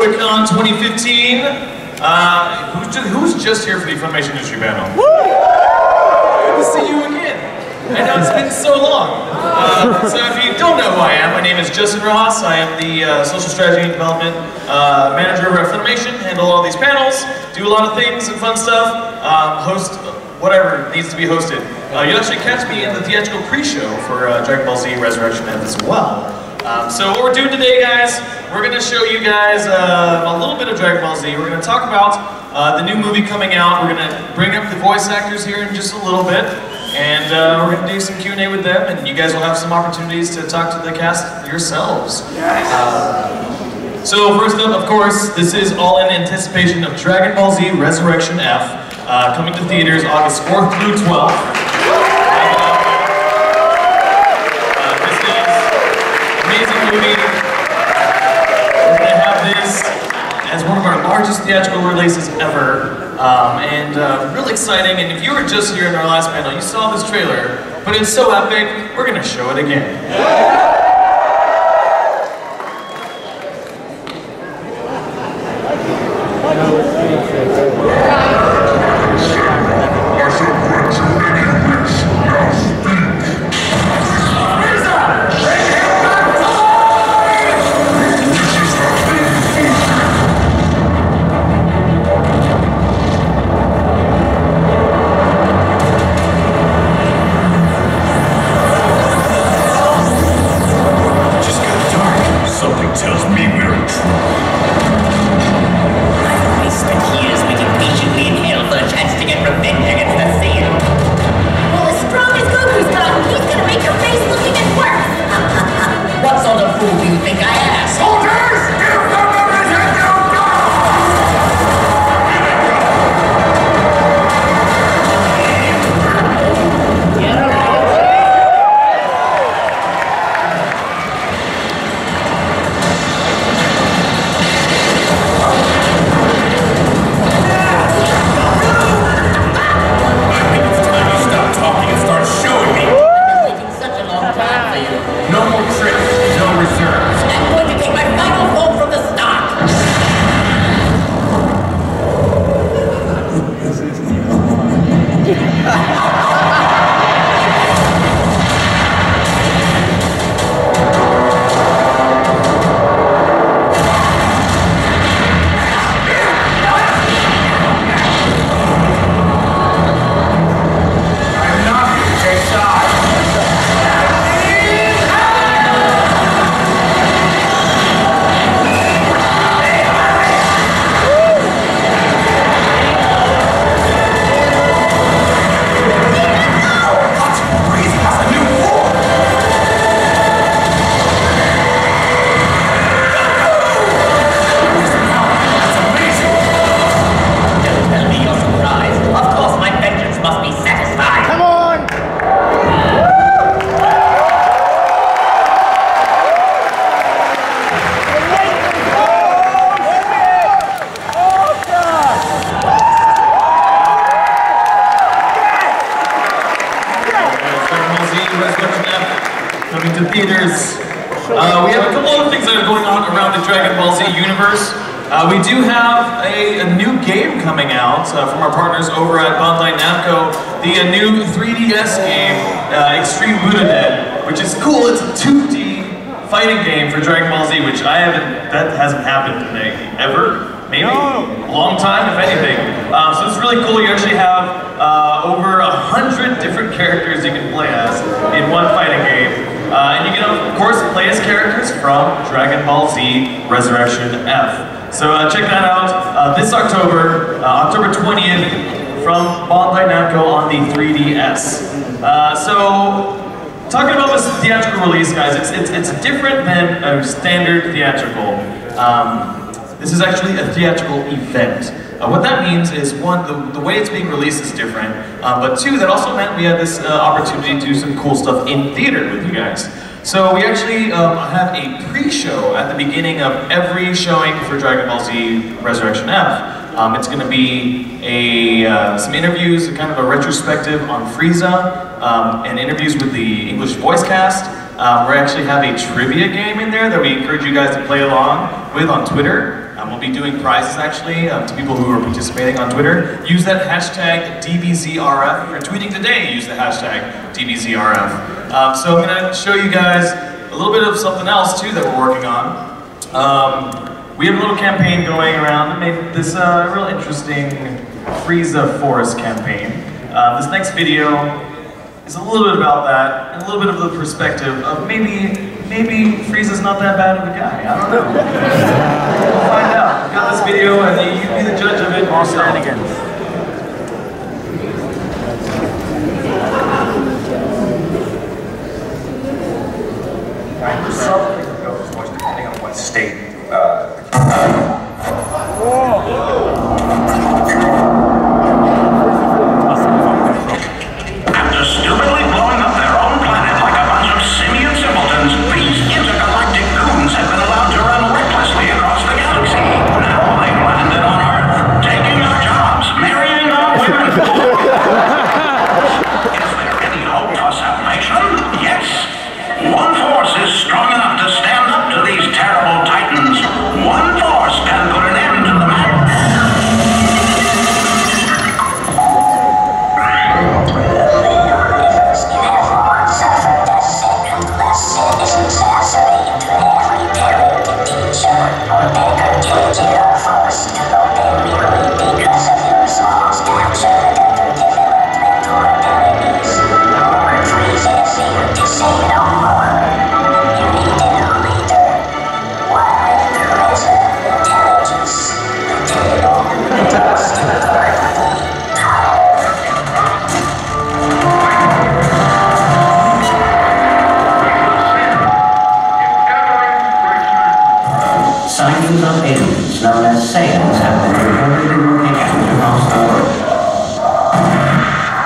QuakeCon 2015. Who's just here for the Funimation Industry panel? Woo! Good to see you again. I know it's been so long. So if you don't know who I am, my name is Justin Ross. I am the Social Strategy and Development Manager over at Funimation. Handle all these panels, do a lot of things and fun stuff, host whatever needs to be hosted. You'll actually catch me in the theatrical pre-show for Dragon Ball Z Resurrection F as well. So what we're doing today, guys, we're going to show you guys a little bit of Dragon Ball Z. We're going to talk about the new movie coming out. We're going to bring up the voice actors here in just a little bit. And we're going to do some Q&A with them, and you guys will have some opportunities to talk to the cast yourselves. So first up, of course, this is all in anticipation of Dragon Ball Z Resurrection F, coming to theaters August 4th through 12th. Movie. We're going to have this as one of our largest theatrical releases ever, and really exciting. And if you were just here in our last panel, you saw this trailer, but it's so epic, we're going to show it again. Coming to theaters. We have a couple other things that are going on around the Dragon Ball Z universe. We do have a new game coming out from our partners over at Bandai Namco. The new 3DS game, Extreme Buddha Dead, which is cool. It's a 2D fighting game for Dragon Ball Z, which that hasn't happened today ever. Maybe a long time, if anything. So it's really cool. You actually have over 100 different characters you can play as in one fighting game. And you can, of course, play as characters from Dragon Ball Z Resurrection F. So check that out this October, October 20th, from Bandai Namco on the 3DS. So, talking about this theatrical release, guys, it's different than a standard theatrical. This is actually a theatrical event. What that means is, one, the way it's being released is different, but two, that also meant we had this opportunity to do some cool stuff in theater with you guys. So we actually have a pre-show at the beginning of every showing for Dragon Ball Z Resurrection F. It's going to be some interviews, kind of a retrospective on Frieza, and interviews with the English voice cast. We actually have a trivia game in there that we encourage you guys to play along with on Twitter. We'll be doing prizes actually to people who are participating on Twitter. Use that hashtag DBZRF. If you're tweeting today, use the hashtag DBZRF. So I'm going to show you guys a little bit of something else too that we're working on. We have a little campaign going around that made this real interesting Frieza Forest campaign. This next video is a little bit about that, and a little bit of the perspective of maybe Frieza's not that bad of a guy. I don't know. We'll find out. We've got this video, and you be the judge of it yourself. Again. Something goes, depending on what state. After stupidly blowing up their own planet like a bunch of simian simpletons, these intergalactic goons have been allowed to run recklessly across the galaxy. Now they've landed on Earth, taking our jobs, marrying our women. Is there any hope for salvation? Yes. One force is strong enough to stand up to these terrible titans. One force can put an end to the madness. Sightings of aliens known as Saiyans have been reported in locations across the world.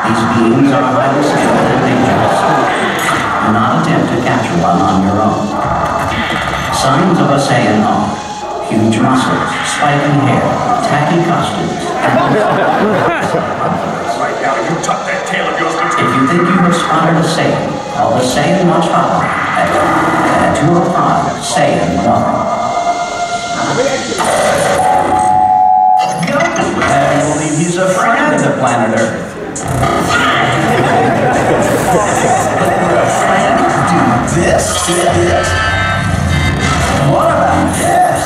These beings are highly skilled and dangerous. Do not attempt to capture one on your own. Signs of a Saiyan are huge muscles, spiky hair, tacky costumes, Right now, you tuck that tail of yours into. If you think you have spotted a Saiyan, call the Saiyan Watch Hotline at 205 Saiyan 1. I believe he's a friend of the planet Earth. Do this? What about this?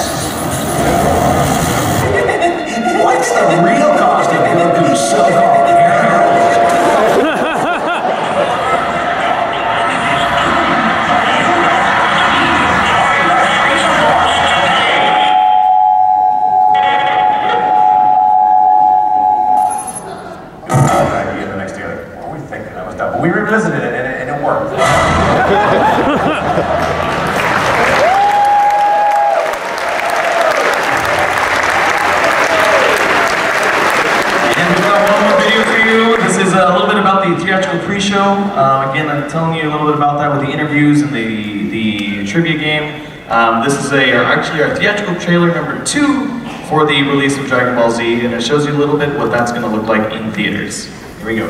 What's the real cost of Goku's so-called hero? We revisited it and it worked. And we've got one more video for you. This is a little bit about the theatrical pre-show. Again, I'm telling you a little bit about that with the interviews and the trivia game. This is actually our theatrical trailer number 2 for the release of Dragon Ball Z, and it shows you a little bit what that's going to look like in theaters. Here we go.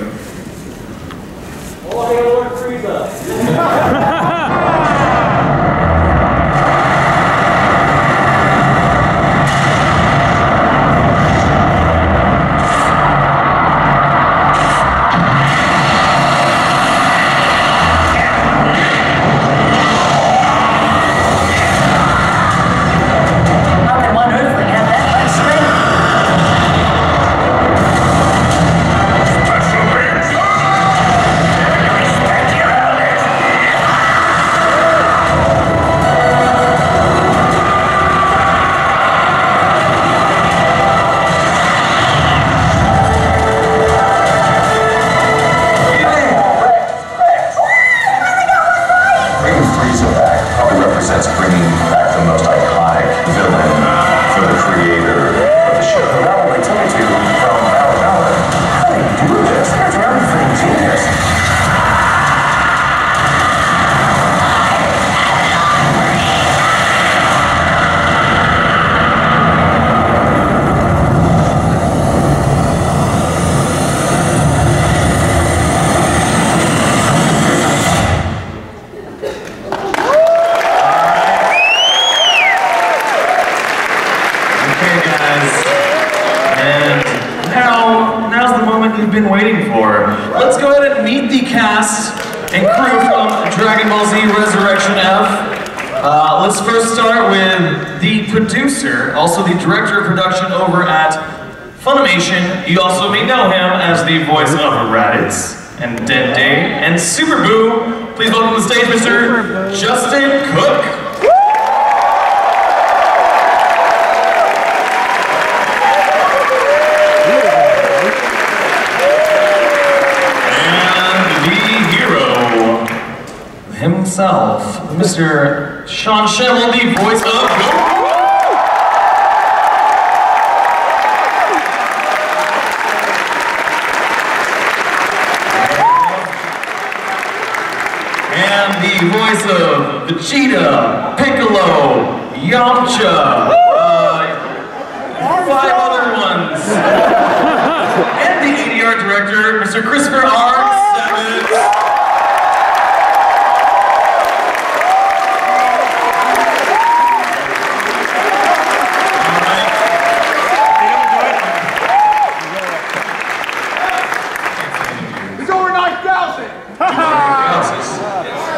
That's so big. guys. And now's the moment you've been waiting for. Let's go ahead and meet the cast and crew from Dragon Ball Z Resurrection F. Let's first start with the producer, also the director of production over at Funimation. You also may know him as the voice of Raditz and Dende and Super Boo. Please welcome to the stage, Mr. Justin Cook. Himself, Mr. Sean Schemmel, the voice of Goku. And the voice of Vegeta, Piccolo, Yamcha, 5 other ones. And the ADR director, Mr. Christopher R.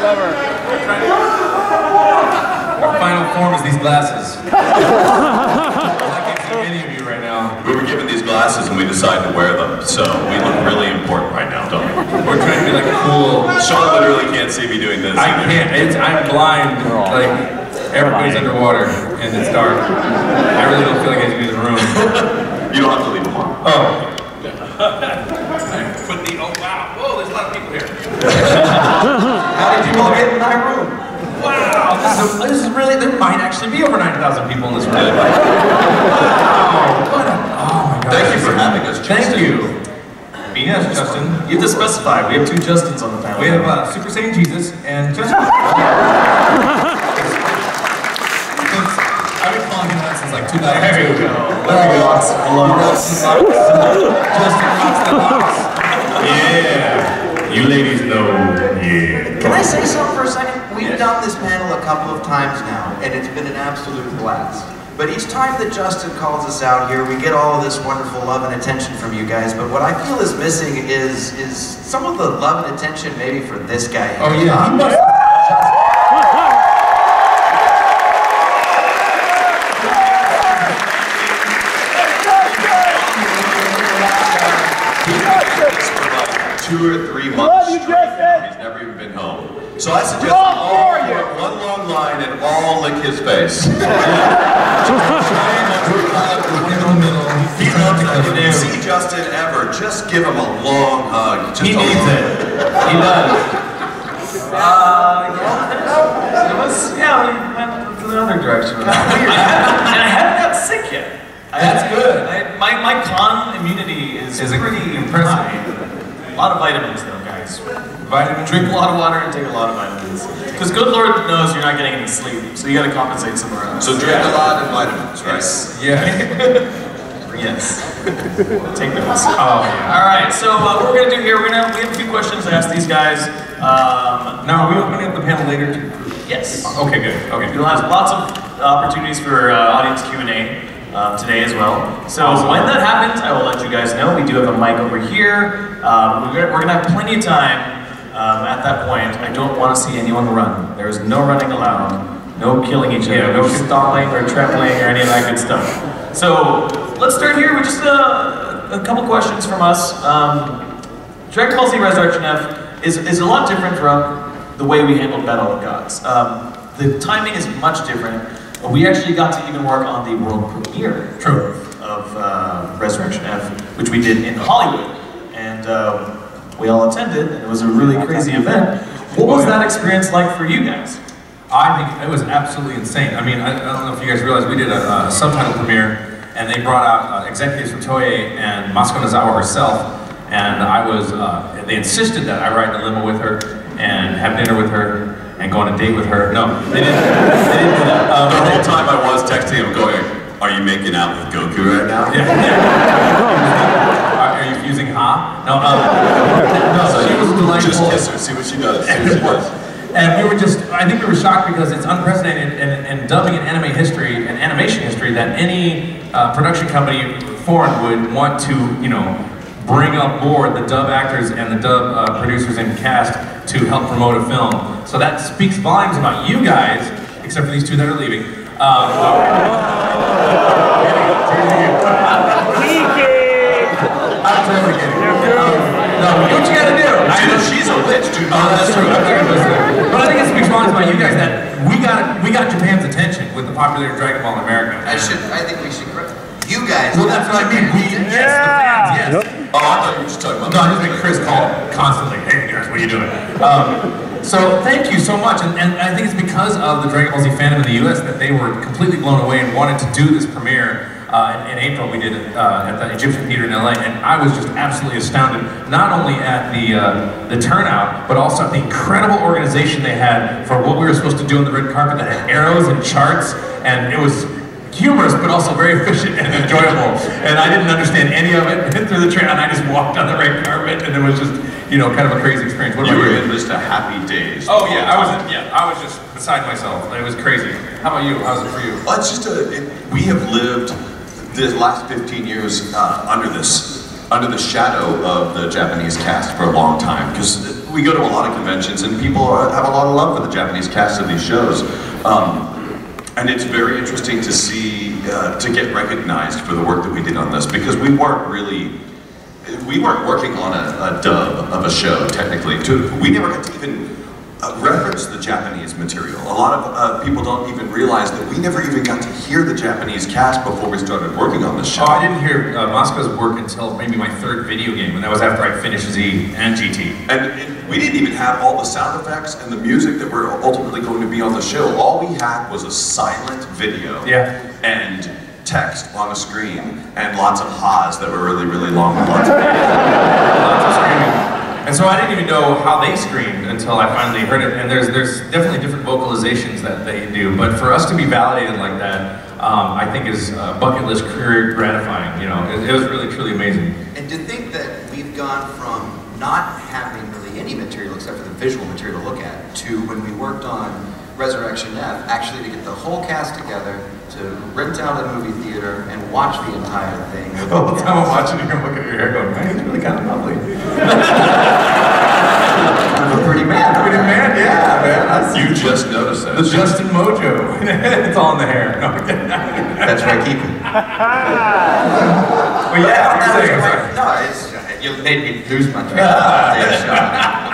Savage. Our final form is these glasses. I can't see any of you right now. We were given these glasses and we decided to wear them, so we look really important right now, don't we? We're trying to be like cool. Sean literally can't see me doing this. I can't. I'm blind. Like everybody's underwater and it's dark. I really don't feel like I can be in the room. You don't have to leave them on. Oh. Oh wow! Whoa, there's a lot of people here. How did you all get in my room? Wow, this is really. There might actually be over 9,000 people in this room. Wow! Oh my God! Thank you for having us, Justin. Thank you. Yes, Justin. You have to specify. We have 2 Justins on the panel. We have Super Saiyan Jesus and Justin. I've been calling him that since like 2002. There you go. Justin rocks the box. Yeah. You ladies know. Yeah. Can I say something for a second? We've done this panel a couple of times now, and it's been an absolute blast. But each time that Justin calls us out here, we get all of this wonderful love and attention from you guys. But what I feel is missing is some of the love and attention maybe for this guy. Oh yeah, he must. For 2 or 3 months straight. He's never even been home. So I suggest all put one long line and all lick his face. If you see Justin ever, just give him a long hug. Just He needs it. He does. Yeah, we went to the other direction. And I haven't got sick yet. That's good. My con immunity is pretty impressive. high. A lot of vitamins though, guys. Vitamins. Drink a lot of water and take a lot of vitamins. Because good Lord knows you're not getting any sleep, so you gotta compensate somewhere else. So drink a lot of vitamins, right? Yeah. Yes. Take notes. Oh, yeah. All right. So what we're gonna do here, we have a few questions to ask these guys. Now, are we opening up the panel later too? Yes. Okay, good. Okay. We'll have lots of opportunities for audience Q&A today as well. So when that happens, I will let you guys know. We do have a mic over here. We're gonna have plenty of time. At that point, I don't want to see anyone run. There is no running allowed. No killing each other. No stomping or trampling or any of that good stuff. So let's start here with just a couple questions from us. Dragon Ball Z Resurrection F is a lot different from the way we handled Battle of the Gods. The timing is much different. We actually got to even work on the world premiere of Resurrection F, which we did in Hollywood. And we all attended, and it was a really crazy event. What was that experience like for you guys? I think it was absolutely insane. I mean, I don't know if you guys realize, we did a subtitle premiere, and they brought out executives from Toei and Masako Nozawa herself, and I was, they insisted that I ride in a limo with her, and have dinner with her, and go on a date with her. No, they didn't do that. The whole time I was texting him going, are you making out with Goku right now? Yeah. Are you fusing Ha? No, no, she was delightful. Just kiss her, see what she does. See what she does. And we were I think we were shocked because it's unprecedented in dubbing and anime history and animation history that any production company foreign would want to, you know, bring up board the dub actors and the dub producers and cast to help promote a film. So that speaks volumes about you guys, except for these two that are leaving. I'm totally kidding. No, what you gotta do? I know she's a witch, dude. That's true. I'm not gonna listen. But I think it speaks volumes about you guys that we got Japan's attention with the popularity of Dragon Ball in America. I think we should. You guys. Well, that's what I mean. Yes, the fans, yes. Oh, I thought you were just talking about. No, I just make Chris call constantly. Hey guys, what are you doing? So thank you so much, and I think it's because of the Dragon Ball Z fandom in the U.S. that they were completely blown away and wanted to do this premiere. In April, we did it at the Egyptian Theater in LA, and I was just absolutely astounded, not only at the turnout, but also at the incredible organization they had for what we were supposed to do on the red carpet that had arrows and charts, and it was humorous, but also very efficient and enjoyable. And I didn't understand any of it through the train, and I just walked on the red carpet, and it was just, you know, kind of a crazy experience. What You about were you? in just a happy days. Oh yeah, I was just beside myself. It was crazy. How about you? How's it for you? Well, it's just we have lived the last 15 years under the shadow of the Japanese cast for a long time, because we go to a lot of conventions and people have a lot of love for the Japanese cast of these shows. And it's very interesting to see, to get recognized for the work that we did on this, because we weren't working on a dub of a show, technically. We never got to even reference the Japanese material. A lot of people don't even realize that we never even got to hear the Japanese cast before we started working on this show. Oh, I didn't hear Moscow's work until maybe my third video game, and that was after I finished Z and GT. And we didn't even have all the sound effects and the music that were ultimately going to be on the show. All we had was a silent video and text on a screen and lots of ha's that were really, really long and lots of screaming. And so I didn't even know how they screamed until I finally heard it. And there's definitely different vocalizations that they do. But for us to be validated like that, I think is bucket list career gratifying. You know, it was really truly amazing. And to think that we've gone from not having really any material except for the visual material to look at to when we worked on Resurrection F, actually to get the whole cast together, to rent out a movie theater and watch the entire thing. The whole time I'm watching, you're gonna look at your hair going, man, he's really kind of lovely. I'm a pretty man. Pretty man, yeah, man. You just noticed that. The Justin Mojo. It's all in the hair. No, that's why I keep it. Well, yeah, you made me lose my train of thought.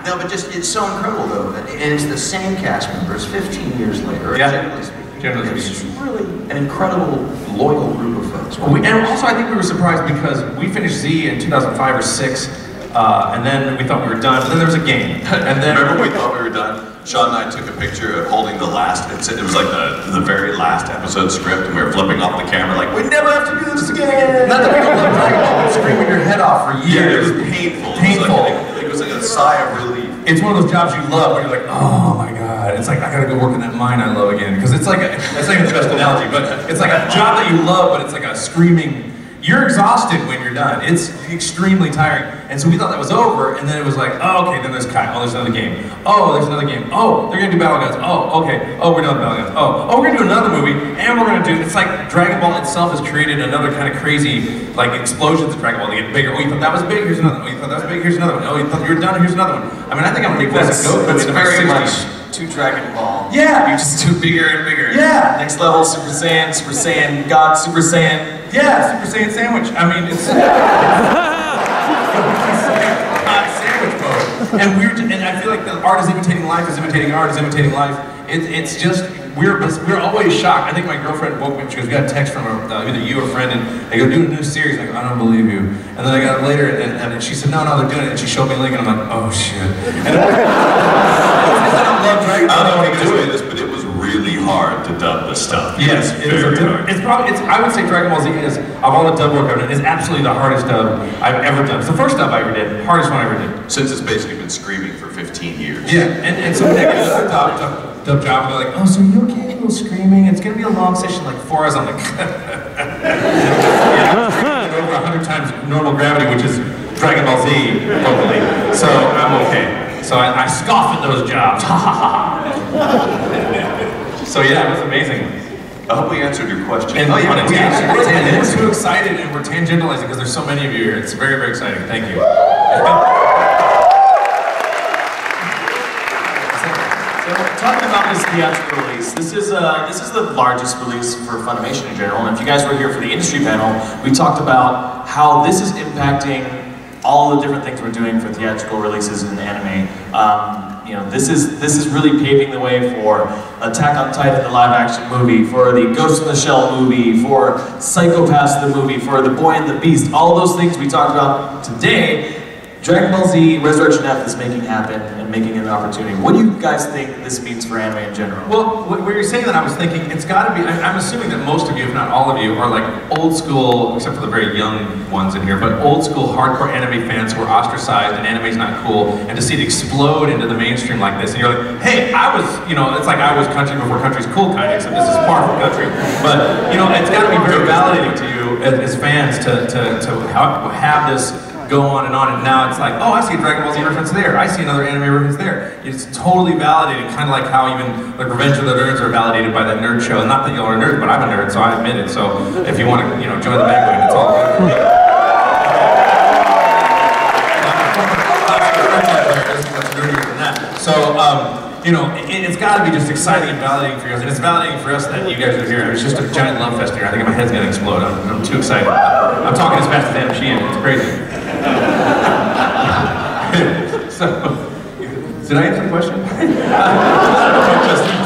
No, but just, it's so incredible though, and it's the same cast members 15 years later, generally speaking. It's really an incredible, loyal group of folks. Well, and also I think we were surprised because we finished Z in 2005 or 6, and then we thought we were done, but then there was a game. And then remember when we thought we were done? Sean and I took a picture of holding the last, it was like the very last episode script, and we were flipping off the camera like, we never have to do this again! Not that we don't love Dragon Ball, but screaming your head off for years. Yeah, it was painful. Painful. It was like a sigh of relief. It's one of those jobs you love where you're like, oh my god, it's like I gotta go work in that mine I love again. Because it's like, that's not even the best analogy, but it's like a job that you love, but it's like a screaming, you're exhausted when you're done. It's extremely tiring. And so we thought that was over, and then it was like, oh, okay, then there's Kai. Oh, there's another game. Oh, there's another game. Oh, they're gonna do Battle Guns. Oh, okay. Oh, we're done with Battle Guns. Oh, we're gonna do another movie, and we're gonna do, it's like Dragon Ball itself has created another kind of crazy, like, explosions of Dragon Ball. They get bigger. Oh, you thought that was big? Here's another one. Oh, you thought that was big? Here's another one. Oh, you thought you were done? Here's another one. I mean, I think I'm gonna make this go. It's very much to Dragon Ball. Yeah. You just do bigger and bigger. Yeah. Next level, Super Saiyan, God, Super Saiyan. Yeah, Super Saiyan sandwich. I mean, it's hot sandwich mode. And and I feel like the art is imitating life, is imitating art, is imitating life. It's just, we're always shocked. I think my girlfriend woke me up, she goes, we got a text from either you or a friend, and they go, do a new series. I go, I don't believe you. And then I got it later, and she said, no, they're doing it. And she showed me a link, and I'm like, oh shit. And I don't love Dragon Ball. I don't know how to do this, but it was really hard to dub this stuff. Yes, it is. It's probably, I would say Dragon Ball Z is, of all the dub work I've done, is absolutely the hardest dub I've ever done. It's the first dub I ever did, hardest one I ever did. Since it's basically been screaming for 15 years. Yeah, and so Nick is a dub job, and they're like, oh, so you okay? A little screaming? It's gonna be a long session, like 4 hours. I'm like, yeah, over 100 times normal gravity, which is Dragon Ball Z vocally. So I'm okay. So I scoff at those jobs. So yeah, it was amazing. I hope we answered your question. And oh yeah, we answered. And we're too excited, and we're tangentializing because there's so many of you here. It's very, very exciting. Thank you. Talking about this theatrical release, this is the largest release for Funimation in general. And if you guys were here for the industry panel, we talked about how this is impacting all the different things we're doing for theatrical releases in anime. You know, this is really paving the way for Attack on Titan, the live-action movie, for the Ghost in the Shell movie, for Psycho-Pass the movie, for The Boy and the Beast. All those things we talked about today. Dragon Ball Z Resurrection F is making happen and making it an opportunity. What do you guys think this means for anime in general? Well, when you're saying that, I was thinking it's got to be. I'm assuming that most of you, if not all of you, are like old school, except for the very young ones in here, but old school hardcore anime fans who were ostracized and anime's not cool, and to see it explode into the mainstream like this, and you're like, hey, I was, you know, it's like I was country before country's cool, kind of, except this is far from country. But you know, it's got to be very validating to you as fans to have this go on, and now it's like, oh, I see a Dragon Ball Z reference there, I see another anime reference there. It's totally validating, kind of like how even like Revenge of the Nerds are validated by that nerd show. Not that y'all are nerds, but I'm a nerd, so I admit it. So if you want to, you know, join the bandwagon, it's all good. Much nerdier than that. So you know, it's got to be just exciting and validating for you guys, and it's validating for us that you guys are here. It's just a giant love fest here. I think my head's gonna explode. I'm too excited. I'm talking as fast as Adam Sheehan. It's crazy. So, did I answer the question?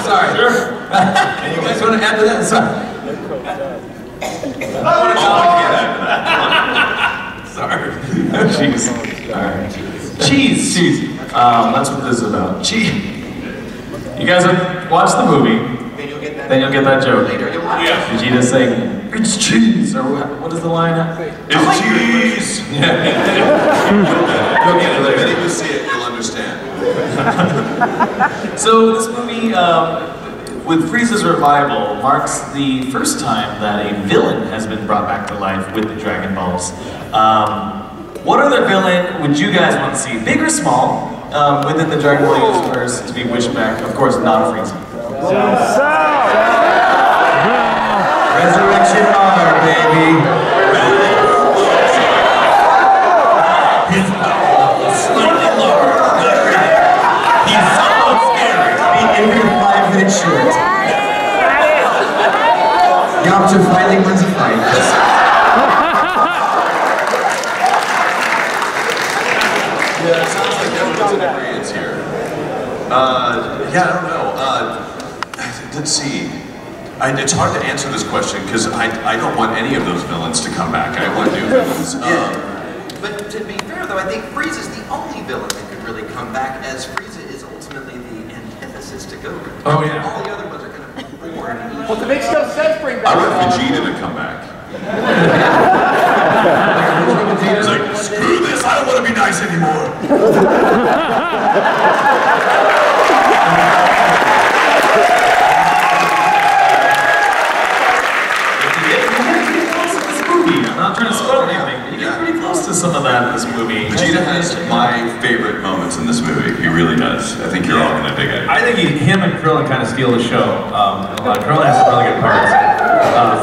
Sorry. Sure. And you guys want to add to that? Sorry. Sorry. Jeez. All right. Cheese. That's what this is about. Cheese. You guys watch the movie, then you'll get that joke. Yeah. Vegeta saying, "It's cheese," or what is the line? It's cheese. Yeah. Go get it later. The minute you see it, you'll understand. So this movie, with Frieza's revival, marks the first time that a villain has been brought back to life with the Dragon Balls. What other villain would you guys want to see, big or small, within the Dragon Ball universe to be wished back? Of course, not Frieza. Resurrection R, baby. His power is slightly lower. He's somewhat scary. Every 5 minutes short. Yamcha finally wins a fight. Yeah, it sounds like everyone's in agreement here. Yeah, I don't know. Let's see. It's hard to answer this question because I don't want any of those villains to come back. I want new villains. But to be fair, though, I think Frieza's the only villain that could really come back, as Frieza is ultimately the antithesis to Goku. Oh, yeah. All the other ones are kind of boring. Well, it makes no sense bring I back want Vegeta to come back. He's like, screw this, I don't want to be nice anymore. I'm not trying to spoil anything, but you get pretty close to some of that in this movie. Vegeta has my favorite moments in this movie. He really does. I think you're all going to dig it. I think him and Krillin kind of steal the show. Krillin has some really good parts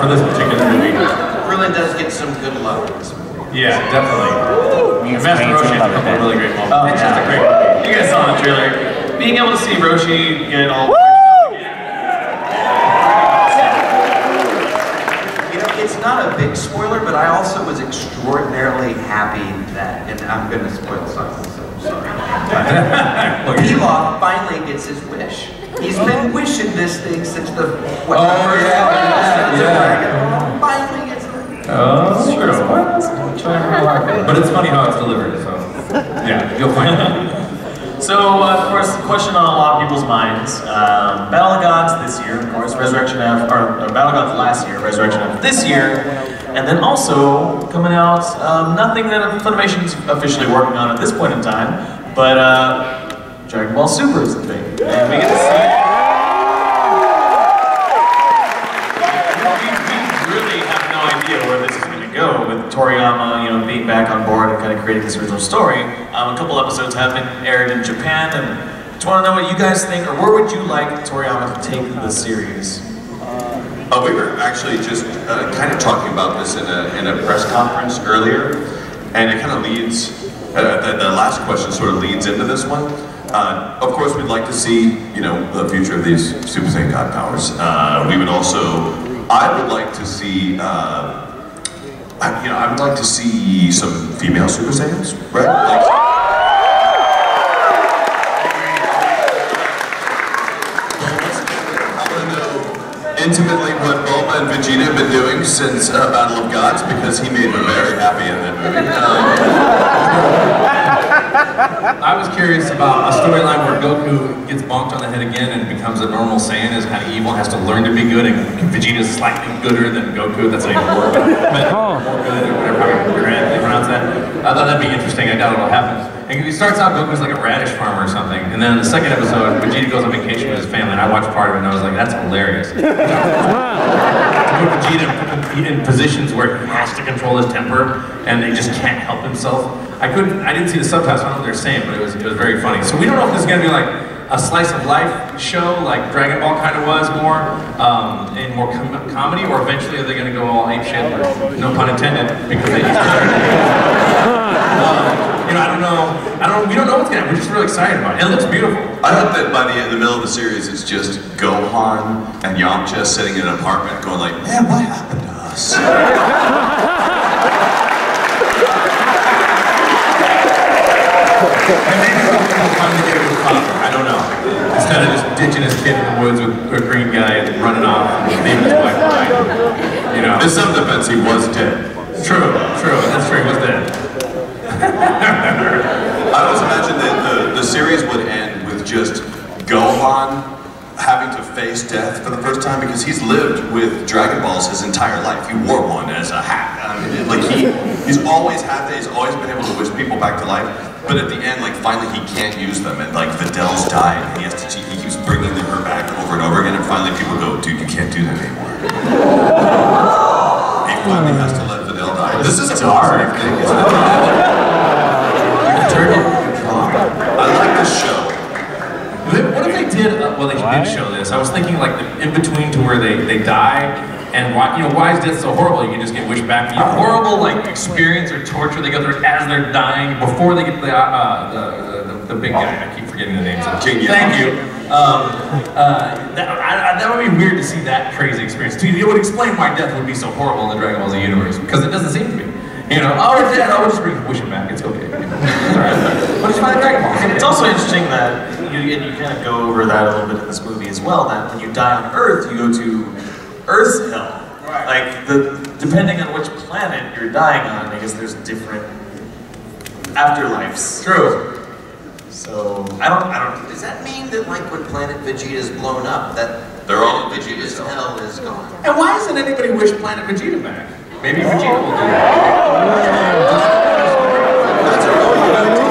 for this particular movie. Krillin does get some good love in this movie. Yeah, definitely. And Master Roshi has a couple of really great moments. Oh, It's yeah. just a great movie. You guys saw the trailer. Being able to see Roshi get all... You know, it's not a big spoiler, but I also was extraordinarily happy that, and I'm going to spoil something, so I'm sorry. Pilaf finally gets his wish. He's been wishing this thing since the... Finally gets it. Oh, it's true. But it's funny how it's delivered, so yeah, you'll find out. So, of course, the question on a lot of people's minds, Battle of Gods this year, of course, Resurrection F, or Battle of Gods last year, Resurrection F this year, and then also coming out, nothing that Funimation's officially working on at this point in time, but Dragon Ball Super is the thing, and we get to see it. We really have no idea where this is going to go with Toriyama, being back on board and kind of creating this original story. A couple episodes have been aired in Japan, and just want to know what you guys think, or where would you like Toriyama to take the series? We were actually just kind of talking about this in a press conference earlier, and it kind of leads, the last question sort of leads into this one. Of course, we'd like to see, the future of these Super Saiyan God powers. We would also, I would like to see, I would like to see some female Super Saiyans, right? Intimately what Bulma and Vegeta have been doing since Battle of Gods, because he made me very happy in that movie. I was curious about a storyline where Goku gets bonked on the head again and becomes a normal Saiyan, is kind of evil, has to learn to be good, and Vegeta's slightly gooder than Goku. That's not even a word, but more good, or whatever, they pronounce that. I thought that'd be interesting. I doubt it'll happen. And he starts out, Goku's like a radish farmer or something, and then in the second episode, Vegeta goes on vacation with his family, and I watched part of it, and I was like, that's hilarious. To put Vegeta in positions where he has to control his temper, and he just can't help himself. I didn't see the subtitles, I don't know what they're saying, but it was very funny. So we don't know if this is going to be like a slice of life show, like Dragon Ball kind of was more, and more comedy, or eventually are they going to go all ape shit, no pun intended, because they used to I don't know. We don't know what's gonna happen. We're just really excited about it. It looks beautiful. I hope that by the middle of the series, it's just Gohan and Yamcha sitting in an apartment going like, man, what happened to us? And maybe he'll finally get a good father. I don't know. Instead of just ditching his kid in the woods with a green guy and running off and leaving his wife behind. In some defense, he was dead. True. That's true. He was dead. I always imagine that the series would end with just Gohan having to face death for the first time, because he's lived with Dragon Balls his entire life. He wore one as a hat. He's always had that. He's always been able to wish people back to life. But at the end, finally he can't use them, and Vidal's died, and he keeps bringing her back over and over again, and finally people go, dude, you can't do that anymore. He finally has to let Vidal die. This is a positive thing, isn't it? I like this show. What if they did, well, they did show this. I was thinking in between to where they die, and why is death so horrible? You can just get wished back. Horrible experience or torture they go through as they're dying before they get the big guy. I keep forgetting the names of King. Thank you. That would be weird to see that crazy experience. It would explain why death would be so horrible in the Dragon Ball Z universe, because it doesn't seem to be. Oh, we're dead. Oh, we'll just wish him back. It's okay. It's all right. But it's fine, Dragon Ball. It's also interesting that you kind of go over that a little bit in this movie as well. That when you die on Earth, you go to Earth's hell. Right. Depending on which planet you're dying on, I guess there's different afterlives. True. So I don't. Does that mean that when Planet Vegeta's blown up, that they're all Vegeta's hell is gone? And why hasn't anybody wished Planet Vegeta back? Maybe Vegeta will do that. That's a really good idea.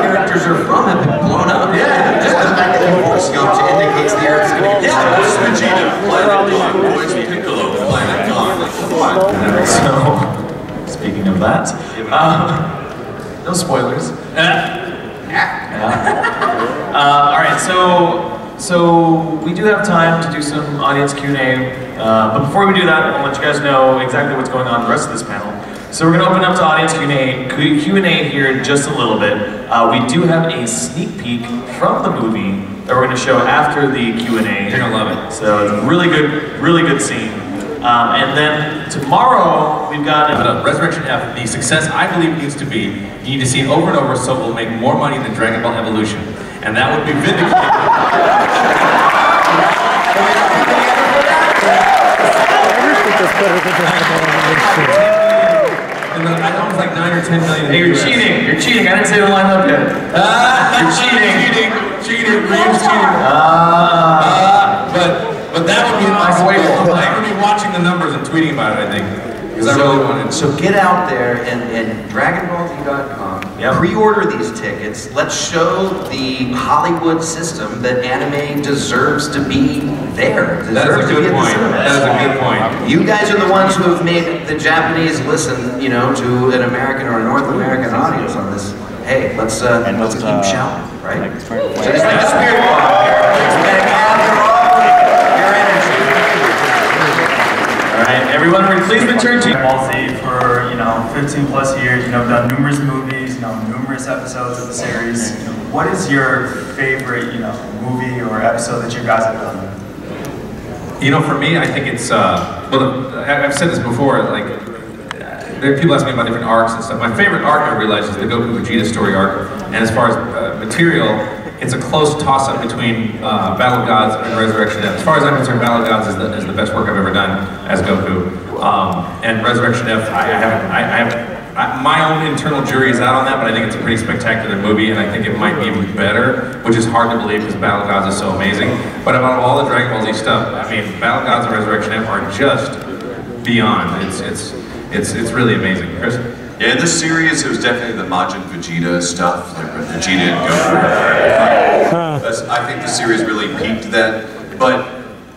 Characters are from have been blown up. Yeah. Just the fact that you force Yamcha indicates the Earth's going to get Voice Vegeta, Planet Gone, Voice Piccolo, Planet Gone. Come on. So, speaking of that, no spoilers. All right, so we do have time to do some audience Q&A, but before we do that, I'll let you guys know exactly what's going on in the rest of this panel. So we're going to open up to audience Q&A here in just a little bit. We do have a sneak peek from the movie that we're going to show after the Q&A. You're going to love it. So it's a really good scene. And then tomorrow, we've got Resurrection F, the success I believe it needs to be. You need to see it over and over so it will make more money than Dragon Ball Evolution. And that would be vindicated. And I know it's like 9 or 10 million. Hey, you're cheating. You're cheating. I didn't say the line up yet. You're cheating. Cheating. Reeves cheating. But that would be awesome. I'm going to be watching the numbers and tweeting about it, I think. Because I really wanted to. So get out there and DragonBallZ.com. Yep. Pre-order these tickets. Let's show the Hollywood system that anime deserves to be there. That is a good point. That is a good point. You guys are the ones who have made the Japanese listen, you know, to an American or a North American audience on this. Hey, let's keep shouting, right? So just like the spirit bomb here. Your energy. All right, everyone, please return to Dragon Ball Z for 15 plus years. I've done numerous movies, numerous episodes of the series. What is your favorite, movie or episode that you guys have done? For me, I think it's well, I've said this before. Like, people ask me about different arcs and stuff. My favorite arc, I realize, is the Goku Vegeta story arc. And as far as material, it's a close toss-up between Battle of Gods and Resurrection F. As far as I'm concerned, Battle of Gods is the best work I've ever done as Goku. And Resurrection F, my own internal jury is out on that, but I think it's a pretty spectacular movie, and I think it might be even better, which is hard to believe because Battle of Gods is so amazing. But about all the Dragon Ball Z stuff, I mean, Battle of Gods and Resurrection F are just beyond. It's really amazing. Chris? Yeah, in this series, it was definitely the Majin Vegeta stuff, like Vegeta and Goku. I think the series really peaked that, but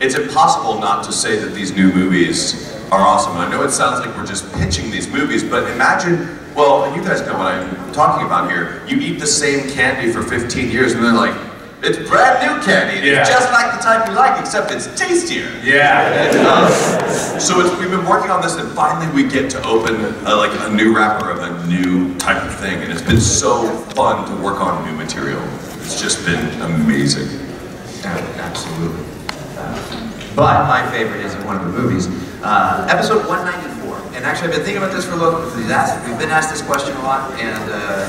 it's impossible not to say that these new movies are awesome. I know it sounds like we're just pitching these movies, but imagine, well, you guys know what I'm talking about here. You eat the same candy for 15 years and they're like, it's brand new candy. It's just like the type you like, except it's tastier. Yeah. So we've been working on this, and finally we get to open like a new wrapper of a new type of thing, and it's been so fun to work on new material. It's just been amazing. Absolutely. But my favorite is in one of the movies, episode 194. And actually, I've been thinking about this for a little bit. We've been asked this question a lot, and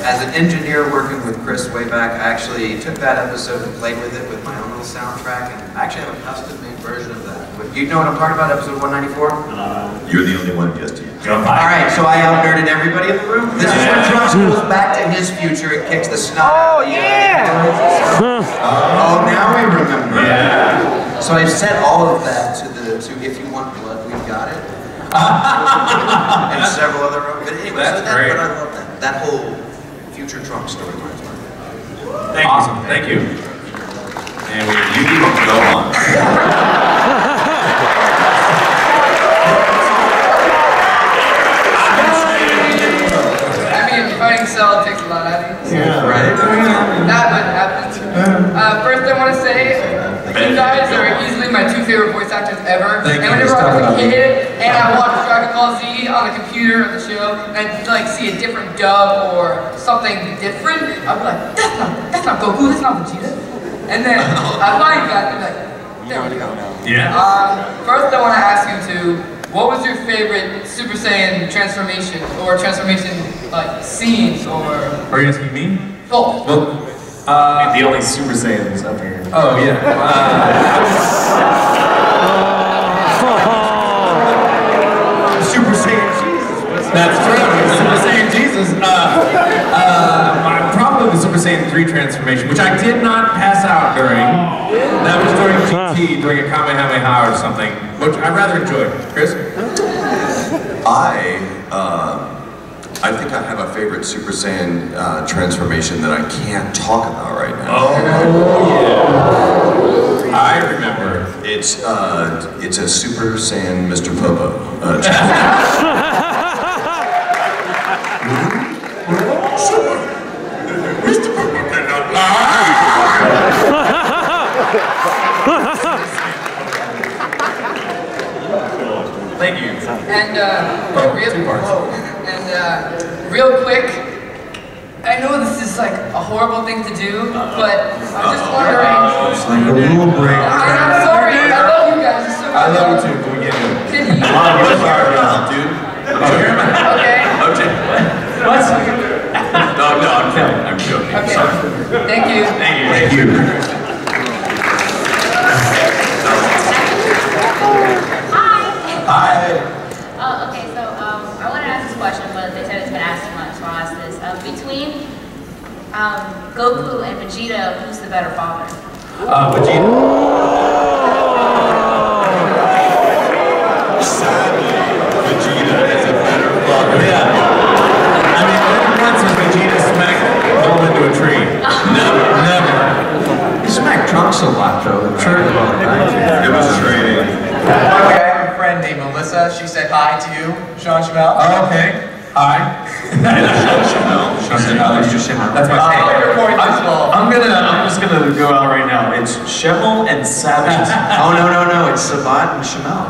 as an engineer working with Chris way back, I actually took that episode and played with it with my own little soundtrack, and I actually have a custom-made version of that. You know what I'm talking about, episode 194? You're the only one who gets to. All right, so I out-nerded everybody in the room. This is when Trunks goes back to his future and kicks the snot out of the Oh, now we remember. Yeah. So I've set all of that to If You Want Blood, We've Got It. And several other, but anyway, That's great. But I love that whole future Trunks storyline. Awesome, thank you. And you keep on go on. Fighting Cell takes a lot out of you. Yeah, right. That would happen to me. First, I want to say, you guys are easily my two favorite voice actors ever. Thank you. And whenever I was a kid and I watched Dragon Ball Z on the computer or the show, and I'd like see a different dub or something different, I'd be like, that's not Goku, that's not Vegeta. And then I find that and be like, there we go. Yeah. First, I want to ask you two. What was your favorite Super Saiyan transformation or transformation like scenes or? Are you asking me? Oh. Well, the only Super Saiyans up here. oh yeah. Super Saiyan Jesus. That's true. Super Saiyan Jesus. Probably the Super Saiyan 3 transformation, which I did not pass out during. That was during GT, during a Kamehameha or something, which I rather enjoyed. Chris? I think I have a favorite Super Saiyan transformation that I can't talk about right now. Oh yeah. I remember. It's a Super Saiyan Mr. Popo. Thank you. And real quick, I know this is like a horrible thing to do, but I'm just wondering. It's like a little break. I'm sorry. I love you guys. It's so I love you too. Can we get him? Can you? Dude. Okay. Okay. What? No, I'm kidding. I'm joking. Okay. Sorry. Thank you. Thank you. Hi. Okay, so I want to ask this question, but they said it's been asked too much, so I'll ask this. Between Goku and Vegeta, who's the better father? Vegeta. Sadly, Vegeta is a better father. Yeah. I mean, once was Vegeta smacked Melissa. She said hi to you, Sean Schemmel. Oh, okay. Hi. That's my favorite. I'm just gonna go out right now. It's Schemmel and Savage. Oh no, it's Sabat and Schemmel.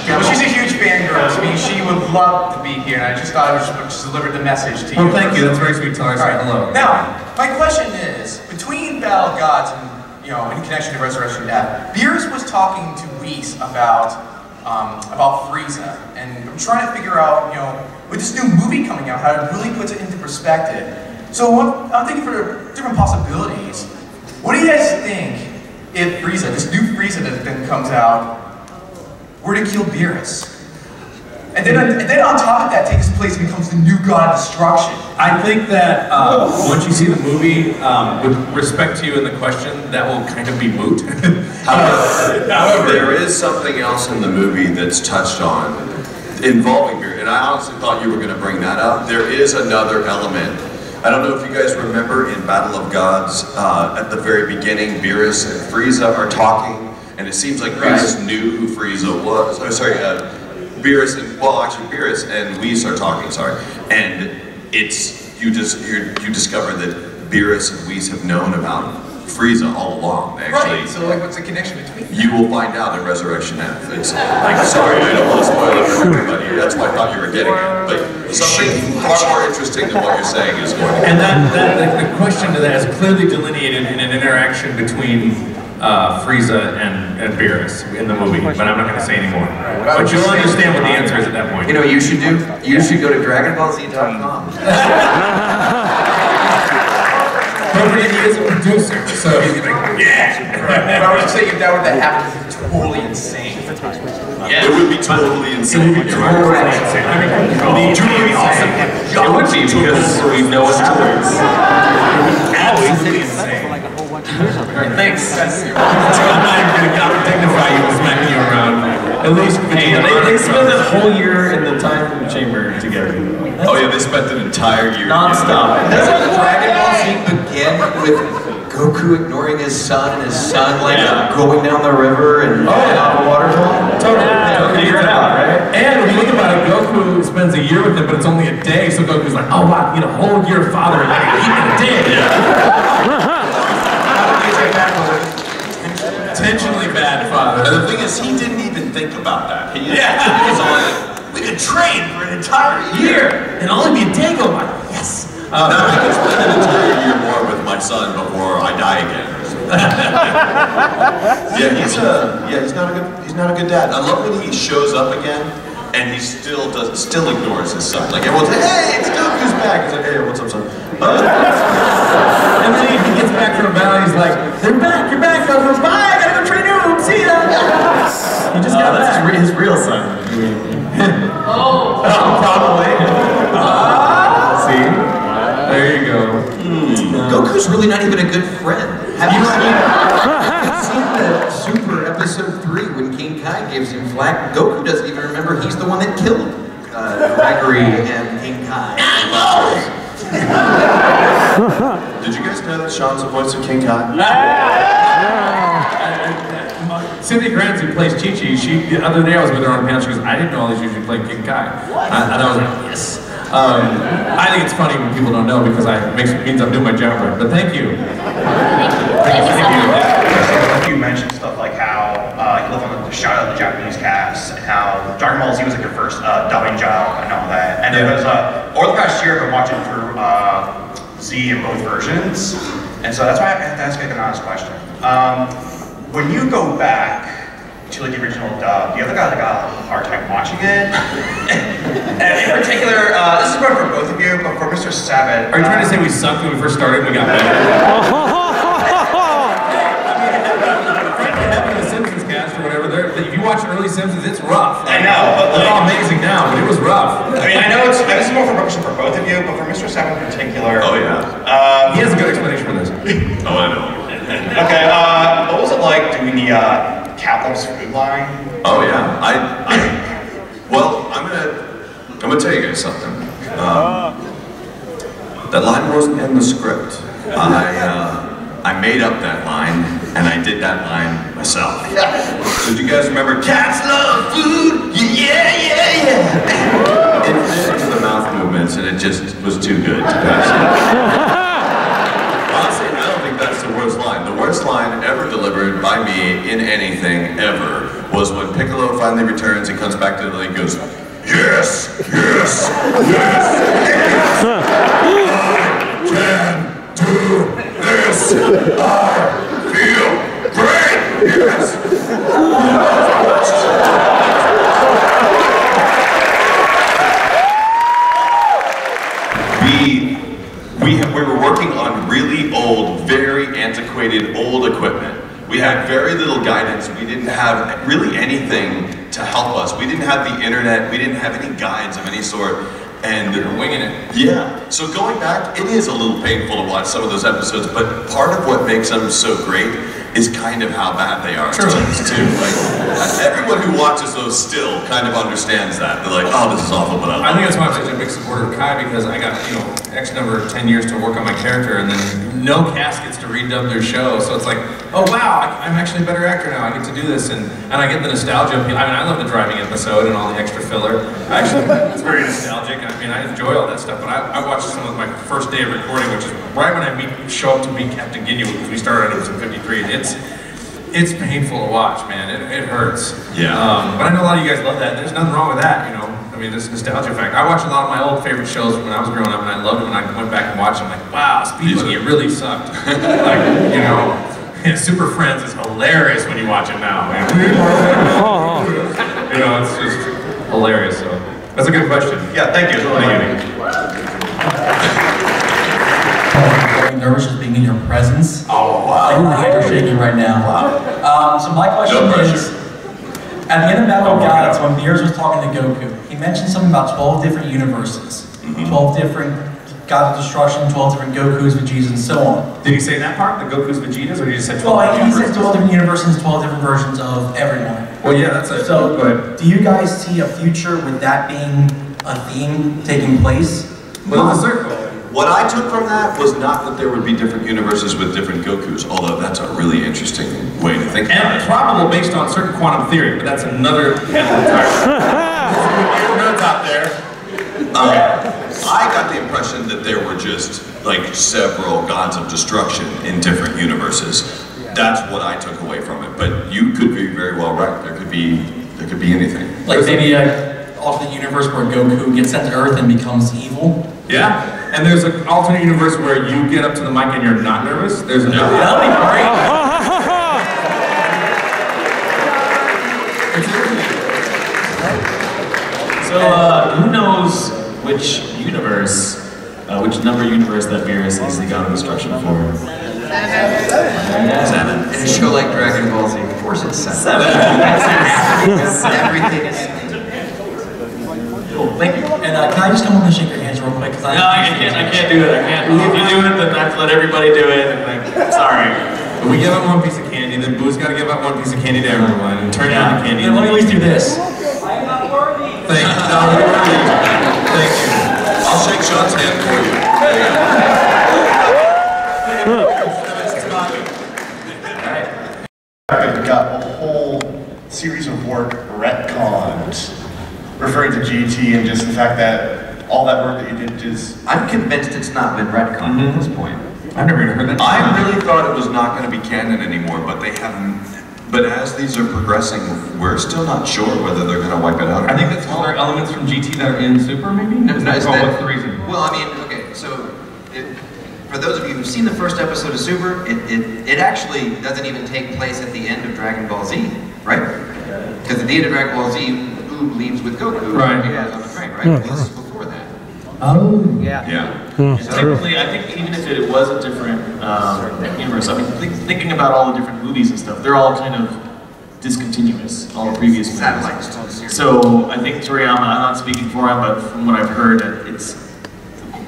Well, she's a huge fangirl. I mean, she would love to be here, and I just thought I would just deliver the message to you. Well, thank you. That's very sweet. Tell her I said hello. Now, my question is, between Battle of Gods and, in connection to Resurrection Death, Beerus was talking to Whis about Frieza, and I'm trying to figure out, with this new movie coming out, how it really puts it into perspective. So I'm thinking for different possibilities. What do you guys think if Frieza, this new Frieza that then comes out, were to kill Beerus? And then on top of that, takes place and becomes the new god of destruction. I think that once you see the movie, with respect to you in the question, that will kind of be moot. However, there is something else in the movie that's touched on involving Beerus, and I honestly thought you were going to bring that up. There is another element. I don't know if you guys remember in Battle of Gods, at the very beginning, Beerus and Frieza are talking, and it seems like Beerus knew who Frieza was. Oh, sorry, Beerus and Whis are talking, and you discover that Beerus and Whis have known about Frieza all along, actually. Right, so what's the connection between them? You will find out in Resurrection F. Sorry, I don't want to spoil it for everybody. That's what I thought you were getting at. But something far more interesting than what you're saying is going on. And the question to that is clearly delineated in an interaction between Frieza and Beerus in the movie, but I'm not going to say anymore. But you'll understand what the answer is at that point. You know what you should do? You should go to DragonBallZ.com. He is a producer, so he's like, yeah! But I was just saying, if that were to happen, it would be totally insane. Yeah. It would be totally insane. It would be totally insane. I mean, it would be awesome. It would be because we know what happens. Absolutely insane. Thanks. I'm not even going to dignify you with smacking you around. At least, hey, they spent a whole year in the time chamber together. Oh yeah, they spent an entire year non-stop. Doesn't Dragon Ball Z begin with Goku ignoring his son and his son going down the river and off a waterfall? Totally. Figure it out, right? And when you think about it, Goku spends a year with him, but it's only a day, so Goku's like, oh wow, a whole year of father and I eat in a day. Intentionally bad father. And the thing is, he didn't even think about that. He was like, we could train for an entire year and only be a day go by. Yes. Now I could spend an entire year more with my son before I die again. He's not a good dad. I love when he shows up again and he still ignores his son. Like everyone's like, hey, it's Goku's back. He's like, hey, what's up, son? And then he gets back from the battle, he's like, they're back, you're back, Goku, bye, I gotta go train you, see ya! He just got back. That's his real son. Probably. See? There you go. Goku's really not even a good friend. Have you seen the Super Episode 3 when King Kai gives him flack? Goku doesn't even remember he's the one that killed Gregory and King Kai. Did you guys know that Sean's the voice of King Kai? Cynthia Grants, who plays Chi-Chi, the other day I was with her on a panel, she goes, I didn't know all these usually played King Kai. And I was like, yes. I think it's funny when people don't know because it means I'm doing my job right. But thank you. Thank you. You mentioned stuff like how you live on the shadow of the Japanese cast, and how Dragon Ball Z was like your first dubbing job and all that. And it was over the past year I've been watching through Z in both versions, and so that's why I have to ask an honest question. When you go back to like the original dub, do you ever got like a hard time watching it? And in particular, this is one for both of you, but for Mr. Sabat. Are you trying to say we sucked when we first started and we got better? If you watch early Simpsons, it's rough. I know, but they're all amazing now, but it was rough. I mean, I know this is more for question for both of you, but for Mr. Sabat in particular. Oh yeah. He has a good explanation for this. Oh, I know. Okay, what was it like doing the Caplo's food line? Oh yeah, well, I'm gonna tell you guys something. That line wasn't in the script. I made up that line, and I did that line myself. So So do you guys remember Cats Love Food? Yeah, yeah, yeah. It fit into the mouth movements and it just was too good to pass up. Honestly, I don't think that's the worst line. The worst line ever delivered by me in anything ever was when Piccolo finally returns and comes back to the lake and goes, yes, yes, yes, yes, I can do this. I feel great, yes. We were working on really old, very antiquated, old equipment. We had very little guidance. We didn't have really anything to help us. We didn't have the internet. We didn't have any guides of any sort. And we were winging it. Yeah. So going back, it is a little painful to watch some of those episodes, but part of what makes them so great is kind of how bad they are too. Like, everyone who watches those still kind of understands that. They're like, oh, this is awful, but I think that's why I'm such a big supporter of Kai, because I got, you know, X number of 10 years to work on my character, and then no cast gets to redub their show, so it's like, oh wow, I'm actually a better actor now, I get to do this, and I get the nostalgia. I mean, I love the driving episode and all the extra filler. Actually, it's very nostalgic. I mean, I enjoy all that stuff, but I watched some of my first day of recording, which is right when I show up to meet Captain Ginyu, because we started on episode 53. It's painful to watch, man. It hurts. Yeah. But I know a lot of you guys love that. There's nothing wrong with that, you know. I mean, this nostalgia fact. I watched a lot of my old favorite shows when I was growing up, and I loved it when I went back and watched them. Like, wow, Speed Buggy, it really sucked. Like, you know, Super Friends is hilarious when you watch it now, man. You know, it's just hilarious. So that's a good question. Yeah, thank you. Thank you. Nervous just being in your presence. Oh, wow. My hands are shaking right now. Wow. So my question is, at the end of Battle of Gods, when Beers was talking to Goku, he mentioned something about 12 different universes. 12 different gods of destruction, 12 different Gokus, Vegetas, and so on. Did he say that part, the Gokus, Vegetas, or did he just say 12 well, different he said 12 different universes, 12 different versions of everyone. Well, yeah, that's it. So, do you guys see a future with that being a theme taking place? Well, certainly. What I took from that was not that there would be different universes with different Gokus, although that's a really interesting way to think about it. And probable based on certain quantum theory, but that's another panel entirely. Nerds out there. I got the impression that there were just like several gods of destruction in different universes. That's what I took away from it. But you could be very well right. There could be anything. Like maybe an alternate universe where Goku gets sent to Earth and becomes evil. Yeah. And there's an alternate universe where you get up to the mic and you're not nervous. There's a that'll be great. So, who knows which universe, which number universe that Beerus is the god of destruction for? 7. In a show like Dragon Ball Z, of course it's 7. Everything is. Cool, thank you. And can I just come up and shake your hands real quick? No, I can't do it. I can't. If you do it, then I have to let everybody do it. And like, sorry. We give out one piece of candy, then Boo's got to give out one piece of candy to everyone, and turn down the candy. Then let me at least do this. I am not worthy. Thank you. No, you're worthy. Thank you. I'll shake Sean's hand for you. I've got a whole series of work retconned, referring to GT and just the fact that all that work that you did is... I'm convinced it's not been retconned at this point. I've never even heard that. I really thought it was not going to be canon anymore, but they haven't. But as these are progressing, we're still not sure whether they're going to wipe it out. I think that's all there are elements from GT that are in Super, maybe? No, what's the reason? Well, I mean, okay, so for those of you who've seen the first episode of Super, it actually doesn't even take place at the end of Dragon Ball Z, right? Because at the end of Dragon Ball Z, Boo leaves with Goku. Right. Yeah, on the train, right? This is before that. Oh. Yeah. Technically, I think even if it was a different universe, I mean, thinking about all the different movies and stuff, they're all kind of discontinuous, all the previous movies. Satellites to the series. So I think Toriyama, I'm not speaking for him, but from what I've heard, it's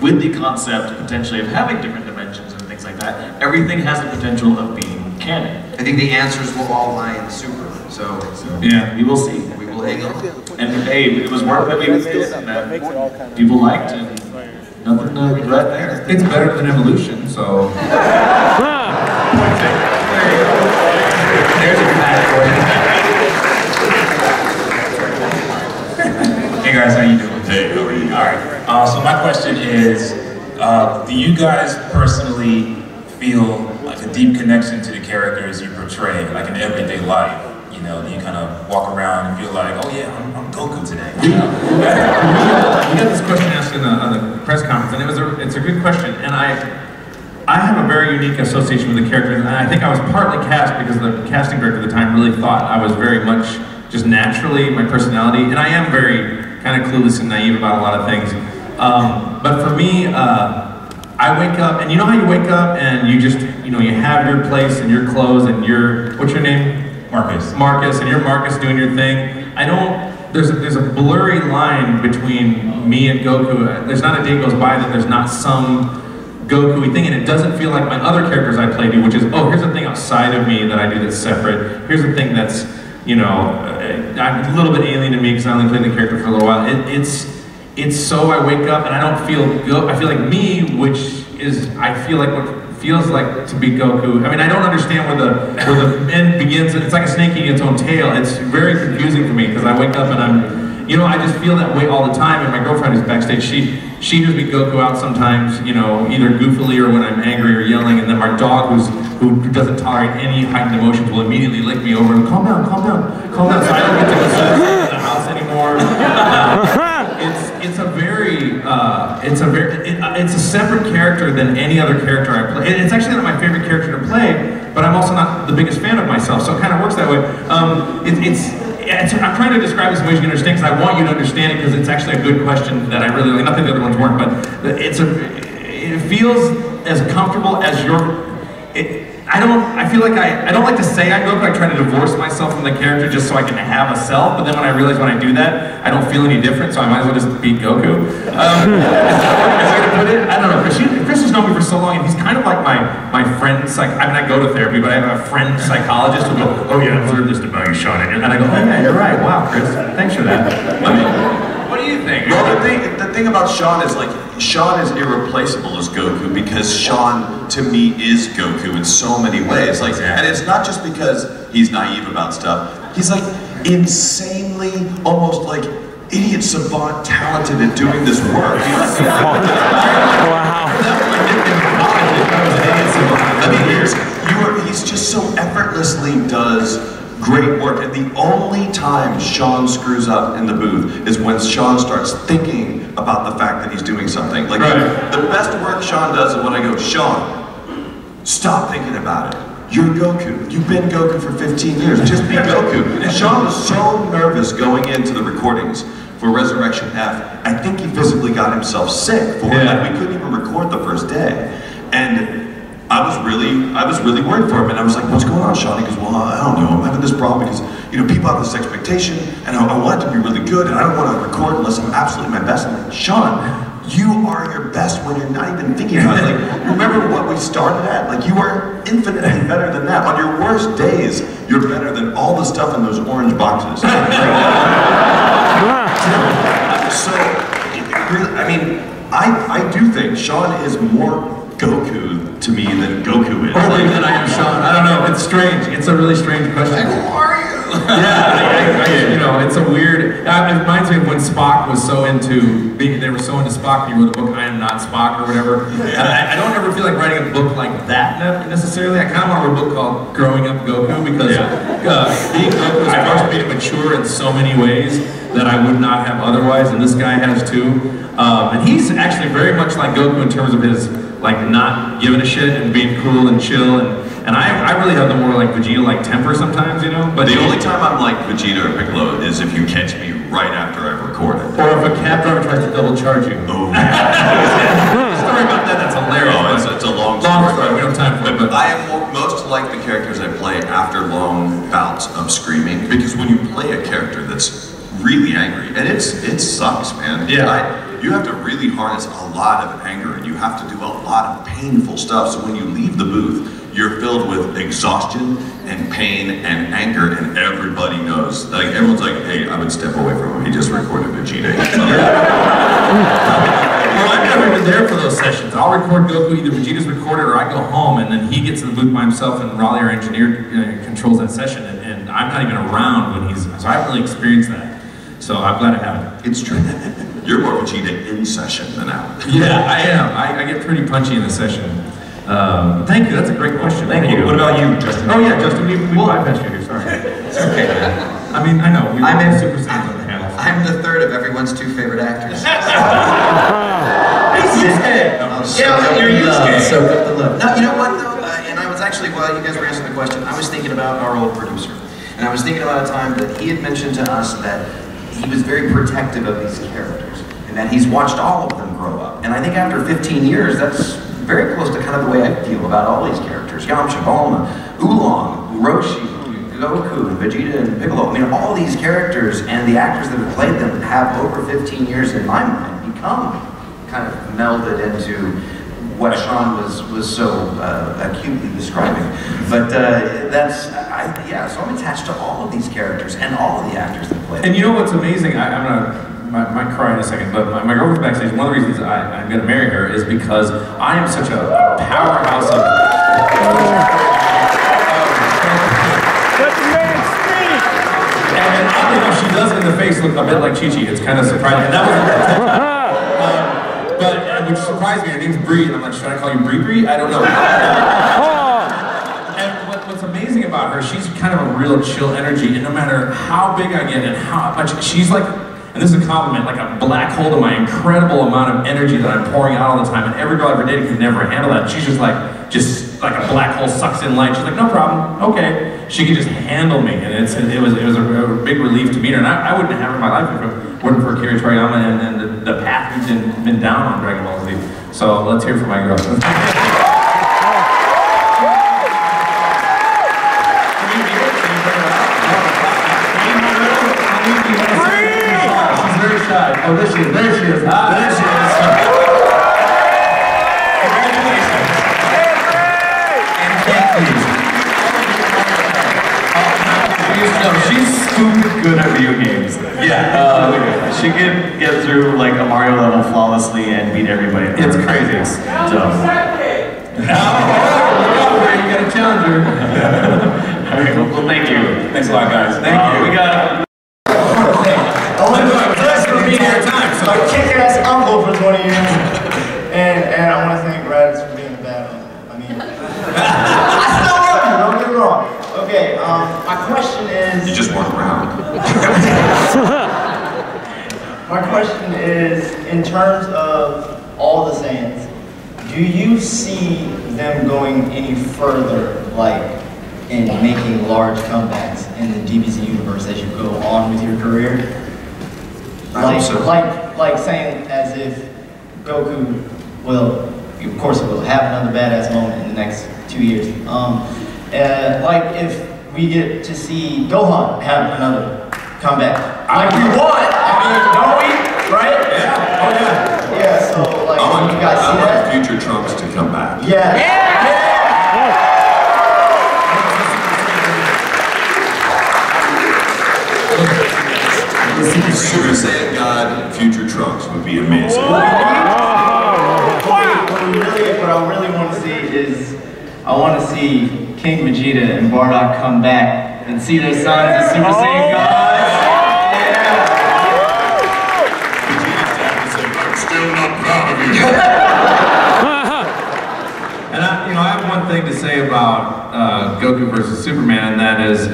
with the concept potentially of having different dimensions and things like that, everything has the potential of being canon. I think the answers will all lie in Super. So yeah, we will see. We will hang on. And hey, it was work that we did and that people liked, and nothing to regret there. It's better than Evolution, so... There's a dramatic guys, how you doing? Hey, how are you? All right. So my question is, do you guys personally feel like a deep connection to the characters you portray, like in everyday life? You know, do you kind of walk around and feel like, oh yeah, I'm Goku today? You know? We got this question asked on the press conference, and it's a good question. And I have a very unique association with the characters, and I think I was partly cast because the casting director at the time really thought I was very much just naturally my personality, and I am very kind of clueless and naive about a lot of things. But for me, I wake up, and you know how you wake up and you just, you have your place and your clothes and what's your name? Marcus. Marcus, and you're Marcus doing your thing. There's a blurry line between me and Goku. There's not a day goes by that there's not some Goku-y thing, and it doesn't feel like my other characters I play do, which is, oh, here's a thing outside of me that I do that's separate. Here's a thing that's, I'm a little bit alien to me because I only played the character for a little while. It's so I wake up and I don't feel I feel like me, which is, I feel like what feels like to be Goku. I mean, I don't understand where the end begins. It's like a snake eating its own tail. It's very confusing for me because I wake up and I just feel that way all the time. And my girlfriend is backstage. She hears me Goku out sometimes, either goofily or when I'm angry or yelling. And then my dog, who doesn't tolerate any heightened emotions, will immediately lick me over and calm down. So I don't get to go sit in the house anymore. It's a separate character than any other character I play. It's actually not my favorite character to play, but I'm also not the biggest fan of myself, so it kind of works that way. I'm trying to describe this in ways you can understand, because I want you to understand it, because it's actually a good question that I really like. Not that the other ones weren't, but it feels as comfortable as I don't like to say I Goku. I try to divorce myself from the character just so I can have a self, but then when I realize when I do that, I don't feel any different, so I might as well just be Goku. I don't know, Chris has known me for so long, and he's kind of like my friend, I go to therapy, but I have a friend psychologist who will go, oh yeah, I've heard this about you, Sean, and I go, oh yeah, you're right, wow, Chris, thanks for that. What do you think? Well, the thing about Sean is Sean is irreplaceable as Goku because Sean, to me, is Goku in so many ways. And it's not just because he's naive about stuff. He's insanely, almost idiot savant talented at doing this work. He's just so effortlessly does great work, and the only time Sean screws up in the booth is when Sean starts thinking about the fact that he's doing something. The best work Sean does is when I go, Sean, stop thinking about it. You're Goku. You've been Goku for 15 years. Just be Goku. And Sean was so nervous going into the recordings for Resurrection F. I think he physically got himself sick for it. We couldn't even record the first day. And I was really worried for him, and I was like, what's going on, Sean? He goes, well, I don't know, I'm having this problem because, people have this expectation, and I want it to be really good, and I don't want to record unless I'm absolutely my best. I'm like, Sean, you are your best when you're not even thinking about it. Remember what we started at? You are infinitely better than that. On your worst days, you're better than all the stuff in those orange boxes. So, I do think Sean is more Goku to me than Goku is. Or maybe than I am Sean. I don't know. It's strange. It's a really strange question. Who are you? It's a weird. It reminds me of when Spock was so into they were so into Spock. He wrote a book, I Am Not Spock, or whatever. And I don't ever feel like writing a book like that necessarily. I kind of want to write a book called Growing Up Goku, because being Goku has forced me to mature in so many ways that I would not have otherwise, and this guy has too. And he's actually very much like Goku in terms of his not giving a shit and being cool and chill, and I really have the more Vegeta temper sometimes, But the only time I'm like Vegeta or Piccolo is if you catch me right after I've recorded. Or if a cab driver tries to double charge you. Oh. Story about that's hilarious. Oh, it's a long story. We don't have time for it. But I am most like the characters I play after long bouts of screaming, because when you play a character that's really angry, and it sucks, man. You have to really harness a lot of anger, and you have to do a lot of painful stuff. So when you leave the booth, you're filled with exhaustion and pain and anger, and everybody knows. Everyone's like, hey, I would step away from him. He just recorded Vegeta. Well, I'm never even there for those sessions. I'll record Goku, either Vegeta's recorded or I go home, and then he gets in the booth by himself, and Raleigh, our engineer, controls that session, and I'm not even around when so I haven't really experienced that. So I'm glad I have it. It's true. You're more of a Vegeta in session than out. Yeah, I am. I get pretty punchy in the session. Thank you, that's a great question. Thank you. What about you, Justin? Oh yeah, Justin, we bypassed you here, sorry. It's okay, man. I mean, I know, we were Super Saiyans on the panel. I'm the third of everyone's two favorite actors. So good to love. No, you know what though? And I was actually, while you guys were answering the question, I was thinking about our old producer. And I was thinking about a time that he had mentioned to us that he was very protective of these characters. And that he's watched all of them grow up. And I think after 15 years, that's very close to kind of the way I feel about all these characters. Yamcha, Bulma, Oolong, Roshi, Goku, and Vegeta, and Piccolo. I mean, all these characters and the actors that have played them have over 15 years, in my mind, become kind of melded into what Sean was so acutely describing. But so I'm attached to all of these characters and all of the actors that play them. And you know what's amazing? I'm gonna might cry in a second, but my girlfriend's backstage. One of the reasons I'm gonna marry her is because I am such a powerhouse of. And oddly enough, she does in the face look a bit like Chi-Chi. It's kind of surprising. And that was but which surprised me. Her name's Bree, and I'm like, should I call you Bree? I don't know. And what's amazing about her, she's kind of a real chill energy, and no matter how big I get and how much, she's like, and this is a compliment, like a black hole to my incredible amount of energy that I'm pouring out all the time, and every girl I ever dated could never handle that. She's just like a black hole sucks in light. She's like, no problem, okay. She could just handle me, and it was a big relief to meet her, and I wouldn't have her in my life if it weren't for Akira Toriyama and the path we've been down on Dragon Ball Z. So let's hear from my girl. Oh, there she is. There she is. There she is. Congratulations. And thank you. She's stupid good at video games. Yeah. She can get through like a Mario level flawlessly and beat everybody. It's crazy. So. You got a challenger. Okay, well, thank you. Thanks a lot, guys. Thank you. We got. My kick-ass uncle for 20 years, and I want to thank Raditz for being a bad uncle. I mean, I still love you, don't get me wrong. Okay, my question is... You just weren't around. My question is, in terms of all the Saiyans, do you see them going any further, like, in making large comebacks in the DBZ universe as you go on with your career? Like saying as if Goku will, of course it will, have another badass moment in the next 2 years. Like if we get to see Gohan have another comeback. Like we want! I mean, don't we? Right? Yeah. Oh yeah. Yeah, so like, you guys see that? I want future Trunks to come back. Yeah. Super Saiyan God, future Trunks would be amazing. What I really want to see is, I want to see King Vegeta and Bardock come back and see their sons as Super Saiyan gods. I'm still not proud of you. And I have one thing to say about Goku versus Superman, and that is I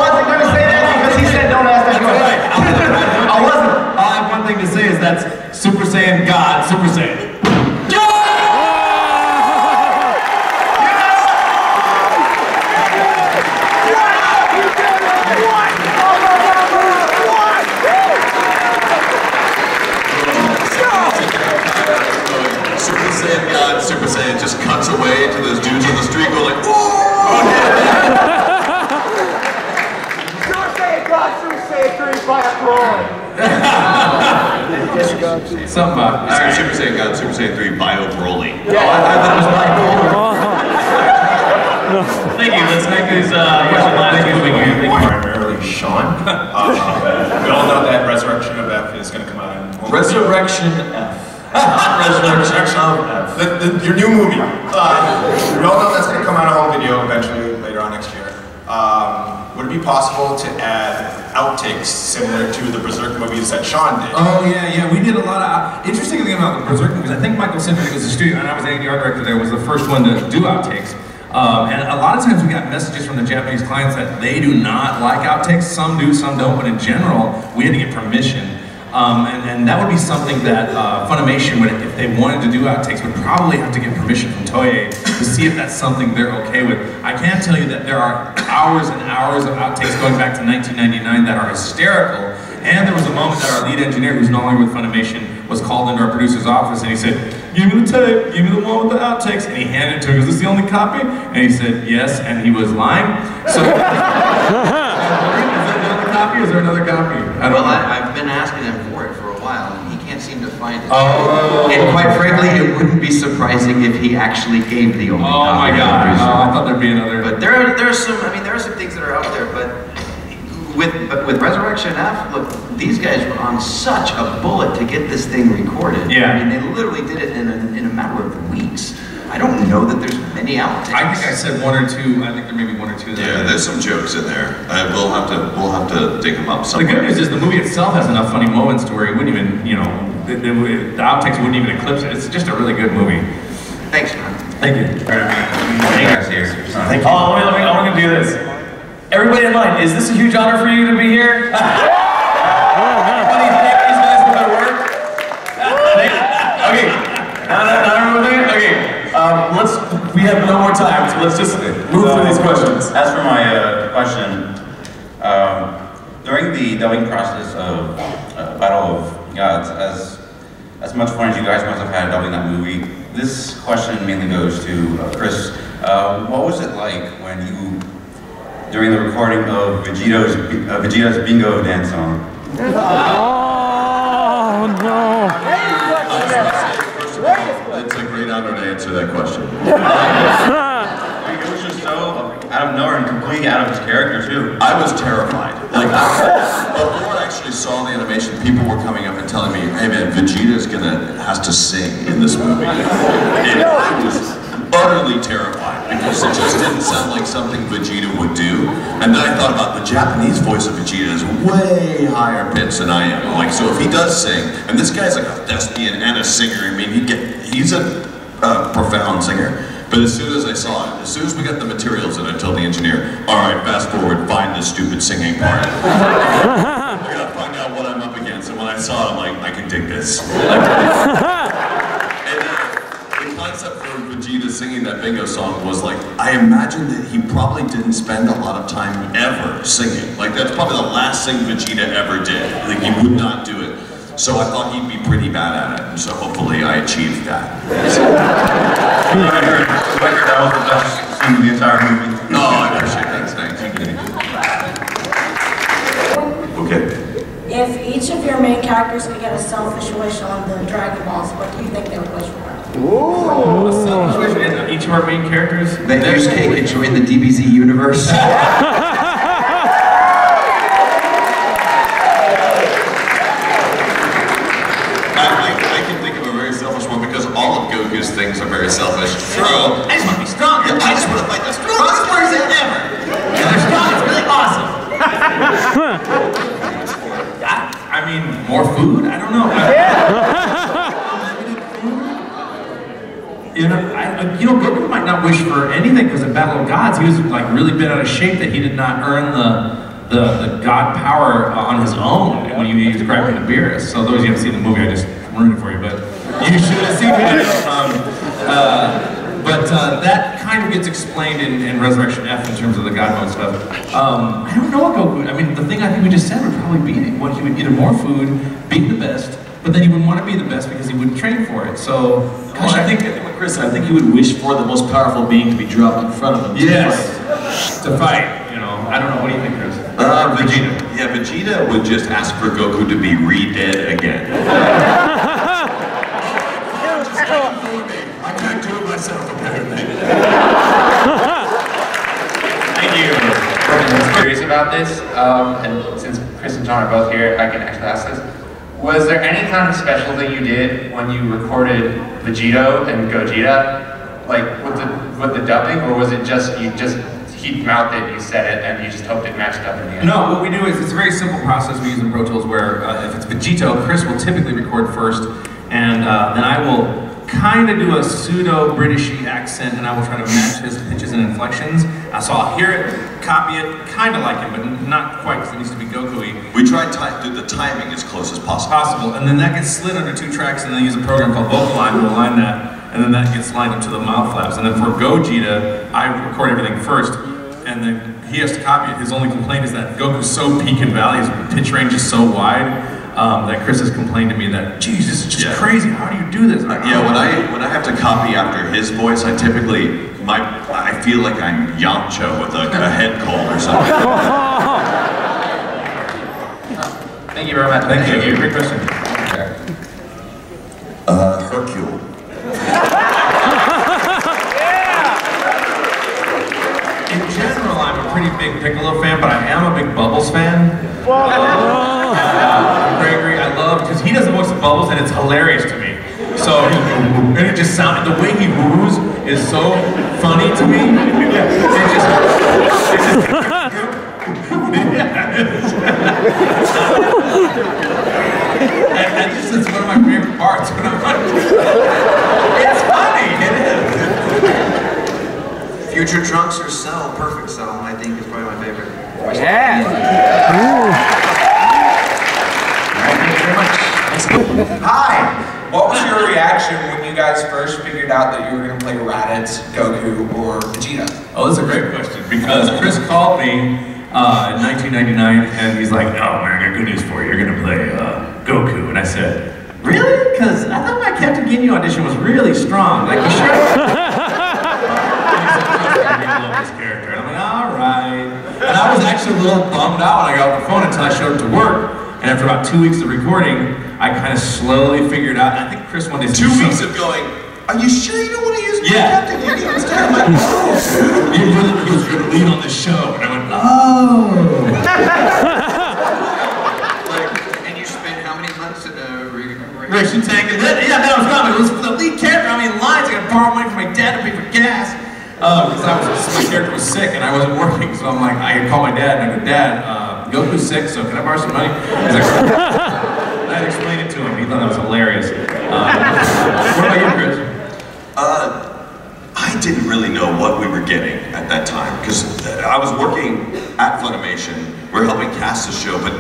wasn't going to say that because he said don't ask that question. I wasn't. All I have one thing to say is that's Super Saiyan God, Super Saiyan. Super Saiyan God, Super Saiyan just cuts away to those dudes on the street going like, whoa! Something about Super Saiyan God, Super Saiyan 3, Bio Broly. Yeah. I thought it was Thank you. Let's make these questions last. Thank you. Primarily Sean. We all know that Resurrection of F is going to come out in Resurrection F. Resurrection of F. Your new movie. We all know that's going to come out on home video eventually later on next year. would it be possible to add outtakes similar to the Berserk movies that Sean did? Oh yeah, we did a lot of, interesting thing about the Berserk movies, I think Michael Cindric was the studio, and I was the art director there, was the first one to do outtakes. And a lot of times we got messages from the Japanese clients that they do not like outtakes. Some do, some don't, but in general, we had to get permission. And that would be something that Funimation, if they wanted to do outtakes, would probably have to get permission from Toei to see if that's something they're okay with. I can tell you that there are hours and hours of outtakes going back to 1999 that are hysterical. And there was a moment that our lead engineer, who's no longer with Funimation, was called into our producer's office and he said, "Give me the tape, give me the one with the outtakes." And he handed it to him. "Is this the only copy?" And he said, "Yes," and he was lying. So, is that the only copy? Is there another copy? I've been asking him for it for a while, and he can't seem to find it. Oh. And quite frankly, it wouldn't be surprising if he actually gave the only copy. Oh my God! I thought there'd be another. But there are some things that are out there, but with Resurrection F, look, these guys were on such a bullet to get this thing recorded. Yeah. I mean, they literally did it in a matter of weeks. I don't know that there's many outtakes. I think I said one or two. I think there may be one or two there. Yeah, there's some jokes in there. We'll have to dig them up somewhere. The good news is the movie itself has enough funny moments to where it wouldn't even, the outtakes wouldn't even eclipse it. It's just a really good movie. Thanks, man. Thank you. Hey guys here. Thank you. Oh, I'm gonna do this. Everybody in line, is this a huge honor for you to be here? Anybody thank these guys for their work? Okay. Not everyone doing it? Okay. We have no more time, so let's just move through these questions. As for my question, during the dubbing process of Battle of Gods, as much fun as you guys must have had dubbing that movie, this question mainly goes to Chris. What was it like when you, during the recording of Vegeta's Bingo dance song? Oh no! It's a great honor to answer that question. It was just so out of nowhere and completely out of his character too. I was terrified. Like before I actually saw the animation, people were coming up and telling me, "Hey man, Vegeta's has to sing in this movie." And I was utterly terrified because it just didn't sound like something Vegeta would do. And then I thought about the Japanese voice of Vegeta is way higher pitched than I am. Like, so if he does sing, and this guy's like a thespian and a singer, I mean, he's a profound singer. But as soon as I saw it, as soon as we got the materials, and I told the engineer, "All right, fast forward, find this stupid singing part. I gotta find out what I'm up against." And when I saw it, I'm like, I can dig this. The concept for Vegeta singing that bingo song was like, I imagine that he probably didn't spend a lot of time ever singing. Like, that's probably the last thing Vegeta ever did. Like, he would not do it. So I thought he'd be pretty bad at it, and so hopefully I achieved that. I heard that was the best scene of the entire movie. No, I appreciate that. Thanks. Okay. If each of your main characters could get a selfish wish on the Dragon Balls, what do you think they would wish for? Ooh. A selfish wish in each of our main characters? There's cake and join the DBZ universe. All of Goku's things are very selfish. True. I just want to be strong. Yeah, I just want to fight the strongest person ever. Yeah, they're strong. It's really awesome. I mean, more food? I don't know. Goku might not wish for anything because in Battle of Gods, he was like really bent out of shape that he did not earn the god power on his own when he used Crying the Beerus. So those of you who haven't seen the movie, I just ruined it for you, but you should have seen it. That kind of gets explained in Resurrection F in terms of the God mode stuff. I don't know what Goku, I mean, the thing I think we just said would probably be what he would eat more food, be the best, but then he wouldn't want to be the best because he wouldn't train for it. So, I think what Chris said, I think he would wish for the most powerful being to be dropped in front of him. Yes, to fight, I don't know, what do you think, Chris? Vegeta. Yeah, Vegeta would just ask for Goku to be re-dead again. I can't do it myself apparently. Thank you. I'm curious about this, and since Chris and John are both here, I can actually ask this. Was there any kind of special thing you did when you recorded Vegito and Gogeta, like with the dubbing, or was it just he mouthed it, you said it, and you just hoped it matched up in the end? No, what we do is, it's a very simple process we use in Pro Tools where if it's Vegito, Chris will typically record first, and then I will kind of do a pseudo-Britishy accent, and I will try to match his pitches and inflections. So I'll hear it, copy it, kind of like him, but not quite, because it needs to be Goku-y. We try to do the timing as close as possible. And then that gets slid under 2 tracks, and then use a program called Vocaline to align that, and then that gets lined up to the mouth flaps. And then for Gogeta, I record everything first, and then he has to copy it. His only complaint is that Goku's so peak and valley, his pitch range is so wide, that Chris has complained to me that, geez, this is just crazy, how do you do this? Like, yeah, when I have to copy after his voice, I typically, I feel like I'm Yamcha with a head cold or something. Thank you very much. Thank you. Great question. Hercule. In general, I'm a pretty big Piccolo fan, but I am a big Bubbles fan. Gregory, I love, because he does the voice of Bubbles, and it's hilarious to me. So, and it just sounds, the way he woos is so funny to me. And this is one of my favorite parts. It's funny, it is. Future Trunks or Cell, Perfect Cell, I think is probably my favorite. Hi! What was your reaction when you guys first figured out that you were going to play Raditz, Goku, or Vegeta? Oh, that's a great question, because Chris called me in 1999, and he's like, oh, man, I got good news for you. You're going to play Goku. And I said, really? Because I thought my Captain Ginyu audition was really strong. Like, you sure? I love this character. And I'm like, all right. And I was actually a little bummed out when I got off the phone until I showed up to work. And after about 2 weeks of recording, I kind of slowly figured out, and I think Chris wanted 2 weeks of going, are you sure you don't want to use Captain Ginyu instead? I'm like, oh. He was going to lead on the show. And I went, oh. And you spent how many months in a Ration tank, and then, yeah, that was fun. It was for the lead character. I mean, lines, I got to borrow money from my dad to pay for gas. Because my character was sick and I wasn't working, so I'm like, I called my dad and I go, Dad, Goku's sick, so can I borrow some money? He's like, and I explained it to him. He thought that was hilarious. What about you, Chris? I didn't really know what we were getting at that time, because I was working at Funimation. We were helping cast the show, but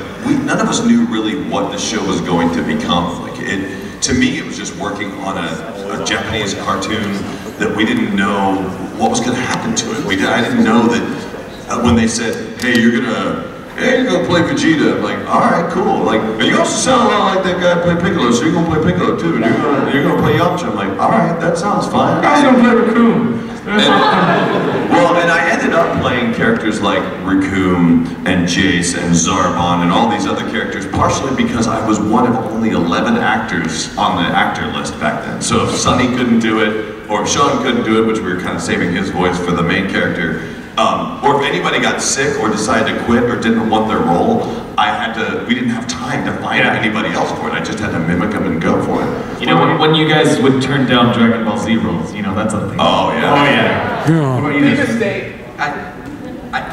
none of us knew really what the show was going to become. Like to me, it was just working on a Japanese cartoon that we didn't know what was going to happen to it. I didn't know that when they said, hey, you're gonna play Vegeta. I'm like, all right, cool. Like, and you also sound a lot like that guy play Piccolo, so you're gonna play Piccolo too. And you're gonna play Yamcha. I'm like, all right, that sounds fine. I was gonna play Raccoon. And I ended up playing characters like Raccoon and Jace and Zarbon and all these other characters, partially because I was one of only 11 actors on the actor list back then. So if Sonny couldn't do it, or if Sean couldn't do it, which we were kind of saving his voice for the main character, or if anybody got sick or decided to quit or didn't want their role, we didn't have time to find anybody else for it. I just had to mimic them and go for it. You know, when you guys would turn down Dragon Ball Z roles, you know, that's a thing. Oh, yeah. Oh, yeah. What about you guys?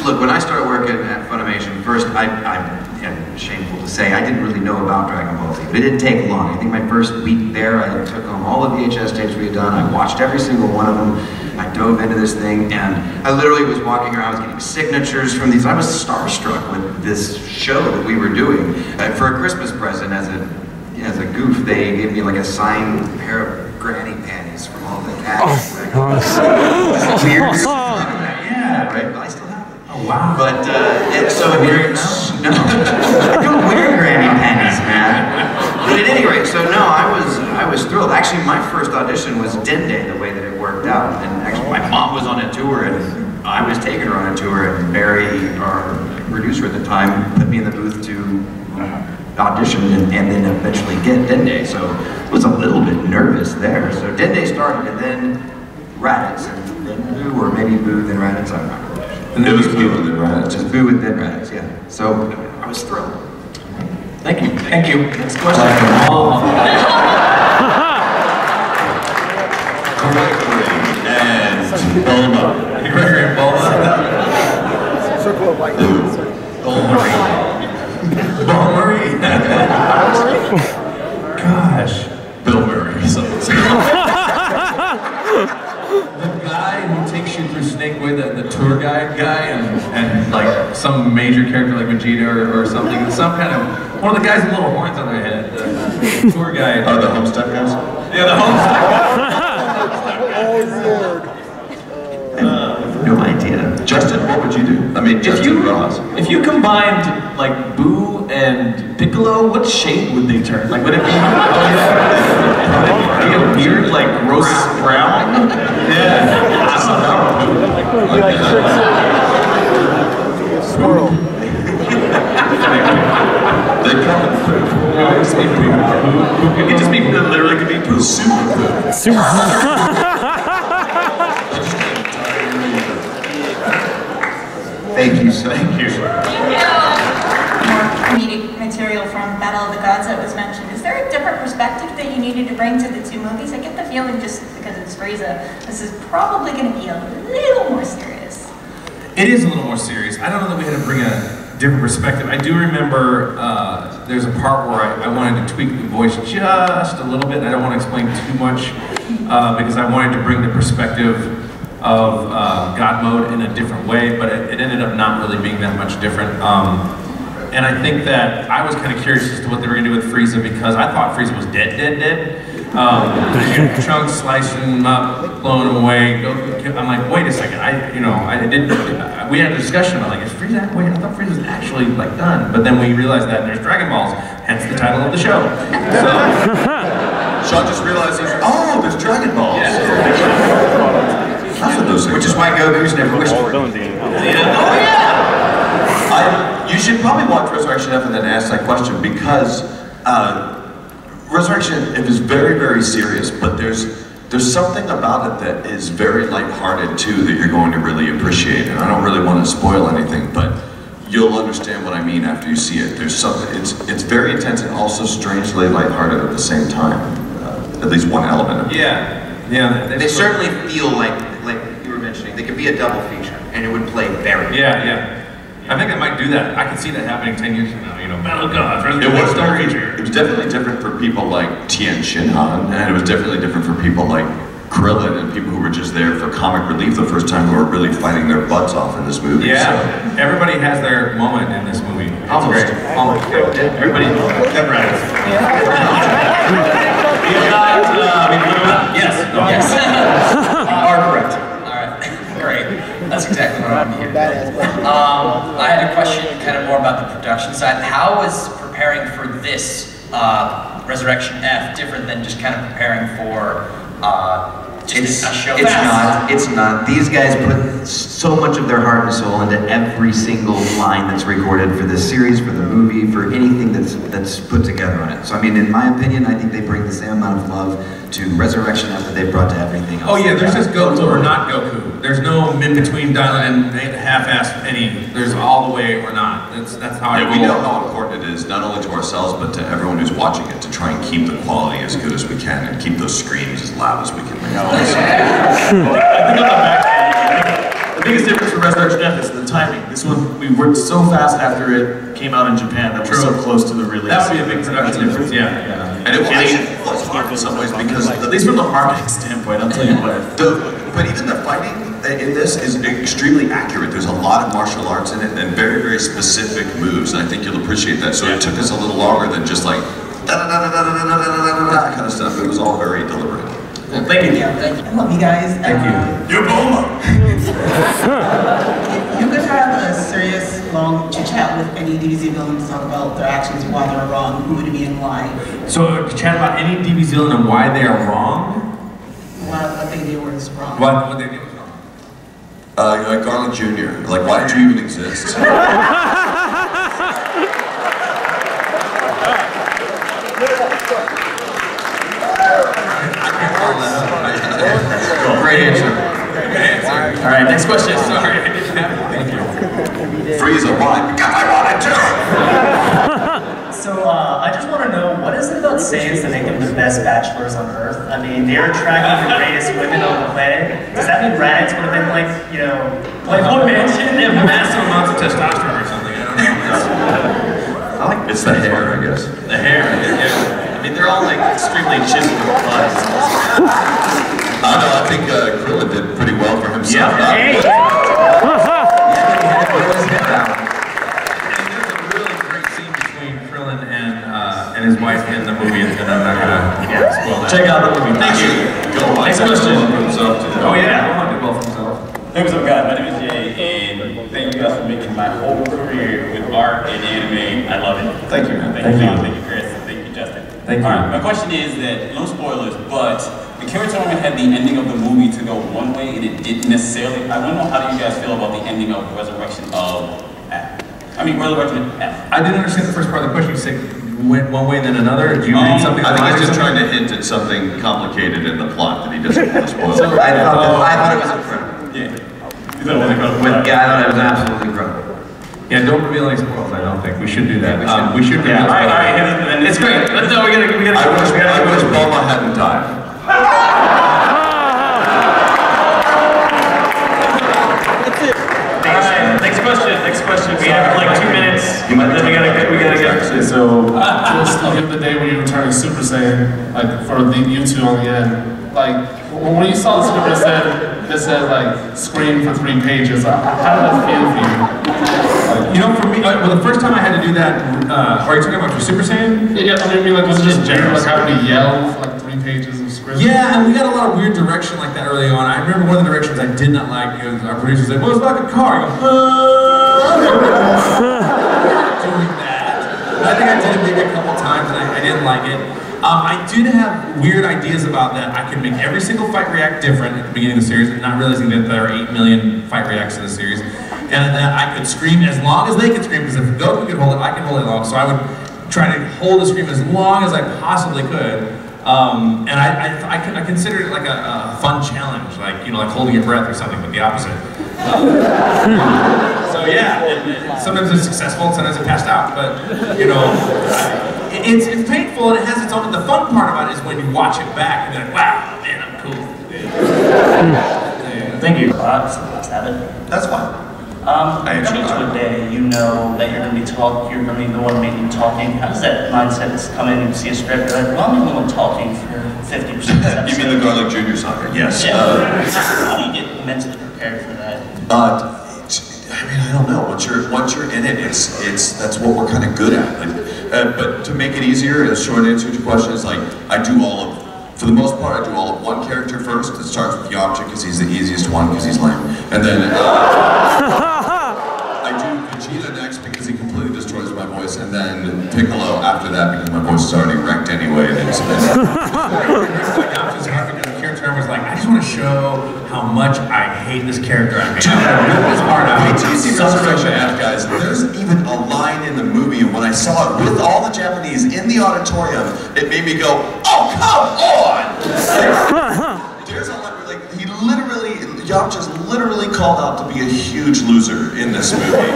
Look, when I started working at Funimation, first, and shameful to say, I didn't really know about Dragon Ball Z, but it didn't take long. I think my first week there, I took home all the VHS tapes we had done, I watched every single one of them, I dove into this thing, and I literally was walking around, I was getting signatures from these, I was starstruck with this show that we were doing. For a Christmas present, as a goof, they gave me like a signed pair of granny panties from all the cats. Just weird. Yeah, right, but I still have it. Oh, wow. But, so no, I don't wear granny panties, man. But at any rate, so no, I was thrilled. Actually, my first audition was Dende, the way that it worked out. And actually, my mom was on a tour, and I was taking her on a tour, and Barry, our producer at the time, put me in the booth to audition and then eventually get Dende. So I was a little bit nervous there. So Dende started, and then Raditz, and then Boo, or maybe Boo, then Raditz, I'm not really sure. And it was Boo and then Raditz. Just Boo and then Raditz, yeah. So I was thrilled. Thank you. Thank you. Next question. And Bulma. Gregory and Bulma. Bill Murray. Gosh. Bill Murray. So the guy who takes you through Snake Way, the tour guide guy, and like some major character like Vegeta or something, some kind of, one of the guys with little horns on their head, the tour guide. Oh, the Homestead guys? Yeah, the Homestead guys. No idea. Justin, what would you do? I mean, if you combined like Boo and Piccolo, what shape would they turn? Like, would it be? Would it be a weird, like roast brown? Yeah. I don't know. Squirrel. They probably it could just be literally could be Boo. Super. Thank you. More comedic material from Battle of the Gods that was mentioned. Is there a different perspective that you needed to bring to the two movies? I get the feeling just because it's Frieza, this is probably going to be a little more serious. It is a little more serious. I don't know that we had to bring a different perspective. I do remember there's a part where I wanted to tweak the voice just a little bit. I don't want to explain too much because I wanted to bring the perspective of God mode in a different way, but it ended up not really being that much different. And I think that I was kind of curious as to what they were going to do with Frieza because I thought Frieza was dead. Trunks slicing him up, blowing him away. I'm like, wait a second. We had a discussion. I'm like, is Frieza? Wait, I thought Frieza was actually like done. But then we realized that there's Dragon Balls, hence the title of the show. So Sean just realized there's Dragon Balls. Yeah. Which is why Goku's never whispered. You should probably watch Resurrection F and then ask that question because Resurrection F is very, very serious, but there's something about it that is very lighthearted too that you're going to really appreciate. And I don't really want to spoil anything, but you'll understand what I mean after you see it. There's something. It's very intense and also strangely lighthearted at the same time. At least one element of it. Yeah. They certainly feel like you were mentioning, they could be a double feature, and it would play very well. Yeah. I think I might do that. I can see that happening 10 years from now. Battle of Gods. It was definitely different for people like Tien Shinhan, and it was definitely different for people like Krillin and people who were just there for comic relief the first time, who were really fighting their butts off in this movie. Yeah. So. Everybody has their moment in this movie. It's Almost. great. Almost. Everybody. Memorize. Yes. Are correct. All right. Great. That's exactly what I'm here. I had a question kind of more about the production side. How was preparing for this Resurrection F different than just kind of preparing for just a show? It's not. These guys put so much of their heart and soul into every single line that's recorded for this series, for the movie, for anything that's put together on it. So I mean, in my opinion, I think they bring the same amount of love to Resurrection F that they brought to everything else. Oh yeah, there's just Goku or not Goku. There's no in-between dialing in half-assed any. There's all the way or not. That's how I roll. We know how important it is, not only to ourselves, but to everyone who's watching it, to try and keep the quality as good as we can and keep those screams as loud as we can make. The biggest difference for Resurrection F is the timing. This one, we worked so fast after it came out in Japan that we're so close to the release. That would be a big production difference, yeah. And it was hard in some ways because, at least from the marketing standpoint, I'll tell you what. But even the fighting in this is extremely accurate. There's a lot of martial arts in it and very, very specific moves, and I think you'll appreciate that. So it took us a little longer than just like that kind of stuff. It was all very deliberate. Well, thank you. I love you guys. Thank you. You're Bulma! You could have a serious, long chit-chat with any DBZ villain to talk about their actions, why they're wrong, who would be in line. So chat about any DBZ villain and why they are wrong? What they did was wrong. What they did was wrong? Like Garland Jr. Like, why did you even exist? Great answer. All right, next question. Sorry, I didn't have it. Thank you. Frieza, why? Because I wanted to! So I just want to know, what is is it about Saiyans to make them the best bachelors on Earth? I mean, they're attracting the greatest women on the planet. Does that mean Raditz would have been like, you know, Playboy Mansion? They have massive amounts of testosterone or something. I don't know. It's the hair, I guess. The hair, yeah. I mean, they're all like extremely chiseled butts. I don't know, I think Krillin did pretty well for himself. Yeah. And his wife in the movie, and I'm not gonna spoil that. Check out the movie. Thank you. Next question. Oh yeah, I want to do well for himself. Hey, what's up, guys? My name is Jay, and thank you guys for making my whole career with art and anime. I love it. Thank you, man. Thank you, John. Thank you, Chris. Thank you, Justin. Thank you. All right, my question is that, no spoilers, but the character tournament had the ending of the movie to go one way, and it didn't necessarily. I want to know, how do you guys feel about the ending of Resurrection of F? I mean, Resurrection of F. I didn't understand the first part of the question. You said went one way then another. Did you read something? I think he's just trying to hint at something complicated in the plot that he doesn't want to spoil. I thought it was incredible. Yeah. I thought it was absolutely incredible. Yeah, don't reveal any spoilers. I don't think we should do that. We should. Yeah. All right. It's great. Let's go. We gotta. I wish Bulma hadn't died. Next question. We have like 2 minutes. Then we gotta get. So just the other day when you were turning Super Saiyan, like for you two on the end, like when you saw the script that said like scream for 3 pages, how did that feel for you? Like, you know, for me, well, the first time I had to do that, are you talking about your Super Saiyan? Yeah, I mean, like was it just general, like having to yell for like 3 pages of script? Yeah, and we got a lot of weird direction like that early on. I remember one of the directions I did not like. Our producer said, "Well, it's like a car." I go, doing that. I think I did it maybe a couple times, and I didn't like it. I did have weird ideas about that. I could make every single fight react different at the beginning of the series, and not realizing that there are 8 million fight reacts in the series, and that I could scream as long as they could scream, because if Goku could hold it, I could hold it long. So I would try to hold the scream as long as I possibly could. And I considered it like a fun challenge, like, you know, like holding your breath or something, but the opposite. So yeah, sometimes it's successful, sometimes it passed out, but, you know, it's painful and it has its own, the fun part about it is when you watch it back and you're like, wow, man, I'm cool. Thank you. Let's have it. That's fine. Coming to a day, you know that you're going to be you're going to be the one making talking. How does that mindset come in and see a script? You're like, well, I'm the one talking for 50% of the episode. You mean the Garlic Jr. Saga? Yes. Yeah. How do you get mentally prepared for that? I mean, I don't know. Once you're in it, that's what we're kind of good at. Like, but to make it easier, a short answer to your question is like for the most part, I do all of one character first. It starts with Yamcha because he's the easiest one because he's lame, and then I do Vegeta next because he completely destroys my voice, and then Piccolo after that because my voice is already wrecked anyway. Was like, I just want to show how much I hate this character. I mean, it's hard. Wait till you see Resurrection F, guys. There's even a line in the movie, and when I saw it with all the Japanese in the auditorium, it made me go, "Oh, come on!" There's a line where, like, Yamcha's literally called out to be a huge loser in this movie. Check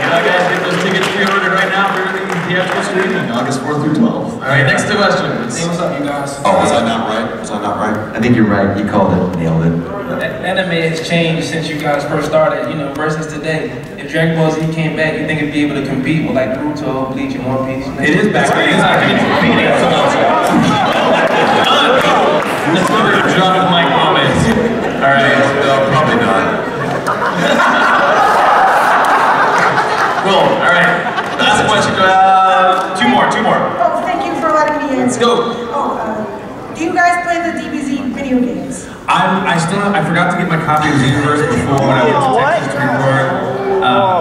it out, guys. Get those tickets pre-ordered right now for the theatrical screening, August 4th through 12th. All right, next question. Hey, what's up, you guys? Oh, was I not right? Was I not right? I think you're right. You called it. Nailed it. Anime has changed since you guys first started, you know, versus today. If Dragon Ball Z came back, you think it'd be able to compete with like Naruto, Bleach, and One Piece? It is back. It is competing. Let's go to drop of mic moments. All right. No, probably not. Cool. All right. Last question. Two more. Oh, thank you for letting me in. Let's go. Oh, do you guys play the DBZ video games? I forgot to get my copy of Xenoverse before when I went to Texas to record.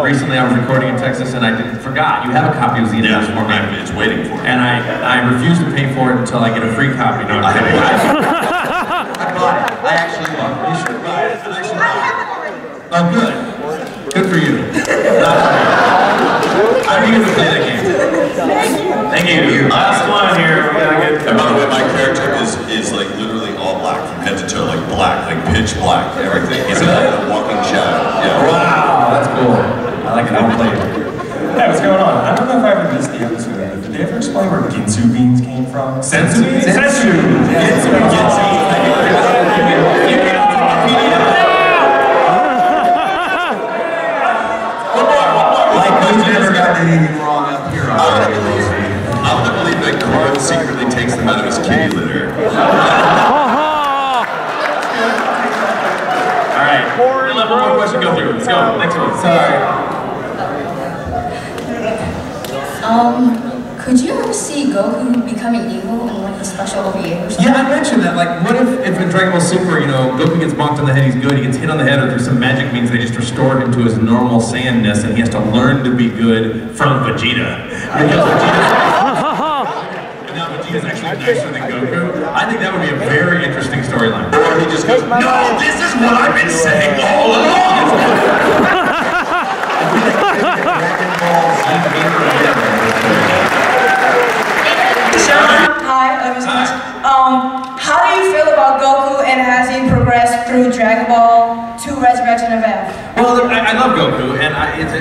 Recently I was recording in Texas and I forgot. You have a copy of Xenoverse for me. It's waiting for it. And I refuse to pay for it until I get a free copy. No, I'm kidding. I bought it. I actually bought it. You should buy it. Oh, good. Good for you. I need to play that game. Thank you. Last one here. We gotta get. And by the way, my character is like literally all black from head to toe, like black, like pitch black, everything. He's a walking shadow. Yeah. Wow, that's cool. I like it. I don't play it. Hey, what's going on? I don't know if I ever missed the episode. Did they ever explain where Ginsu beans came from? Sensu beans? Sensu! Ginsu beans. Like we've never gotten anything wrong up here on Radio Lazy. I want to believe that Koro secretly takes them out of his kitty litter. Alright, we'll have one more question go through. Let's go. Next one. Sorry. Could you ever see Goku becoming evil in like a special OVA or something? Yeah, I mentioned that. Like, what if in Dragon Ball Super, you know, Goku gets bonked on the head, he's good, he gets hit on the head, or through some magic means they just restore him to his normal Saiyanness, and he has to learn to be good from Vegeta. Because and now Vegeta's actually nicer than Goku. I think that would be a very interesting storyline. Or he just goes, no, this is what I've been saying all along! How do you feel about Goku and has he progressed through Dragon Ball to Resurrection of F? Well, I love Goku, and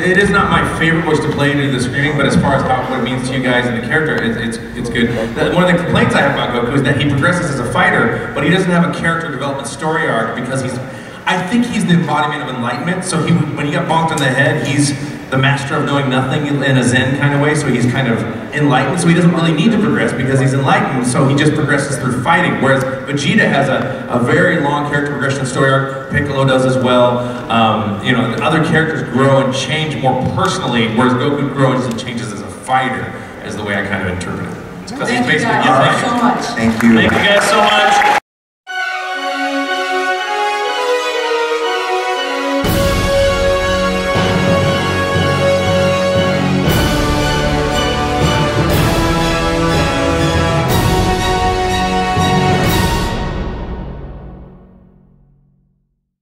it is not my favorite voice to play due to the screaming, but as far as what it means to you guys and the character, it's good. One of the complaints I have about Goku is that he progresses as a fighter, but he doesn't have a character development story arc because I think he's the embodiment of enlightenment, so when he got bonked on the head, he's the master of knowing nothing in a Zen kind of way, so he's kind of enlightened, so he doesn't really need to progress because he's enlightened, so he just progresses through fighting, whereas Vegeta has a very long character progression story arc, Piccolo does as well, you know, the other characters grow and change more personally, whereas Goku grows and changes as a fighter, is the way I kind of interpret it. It's because he's basically Thank you guys so much. Thank you. Thank you guys so much.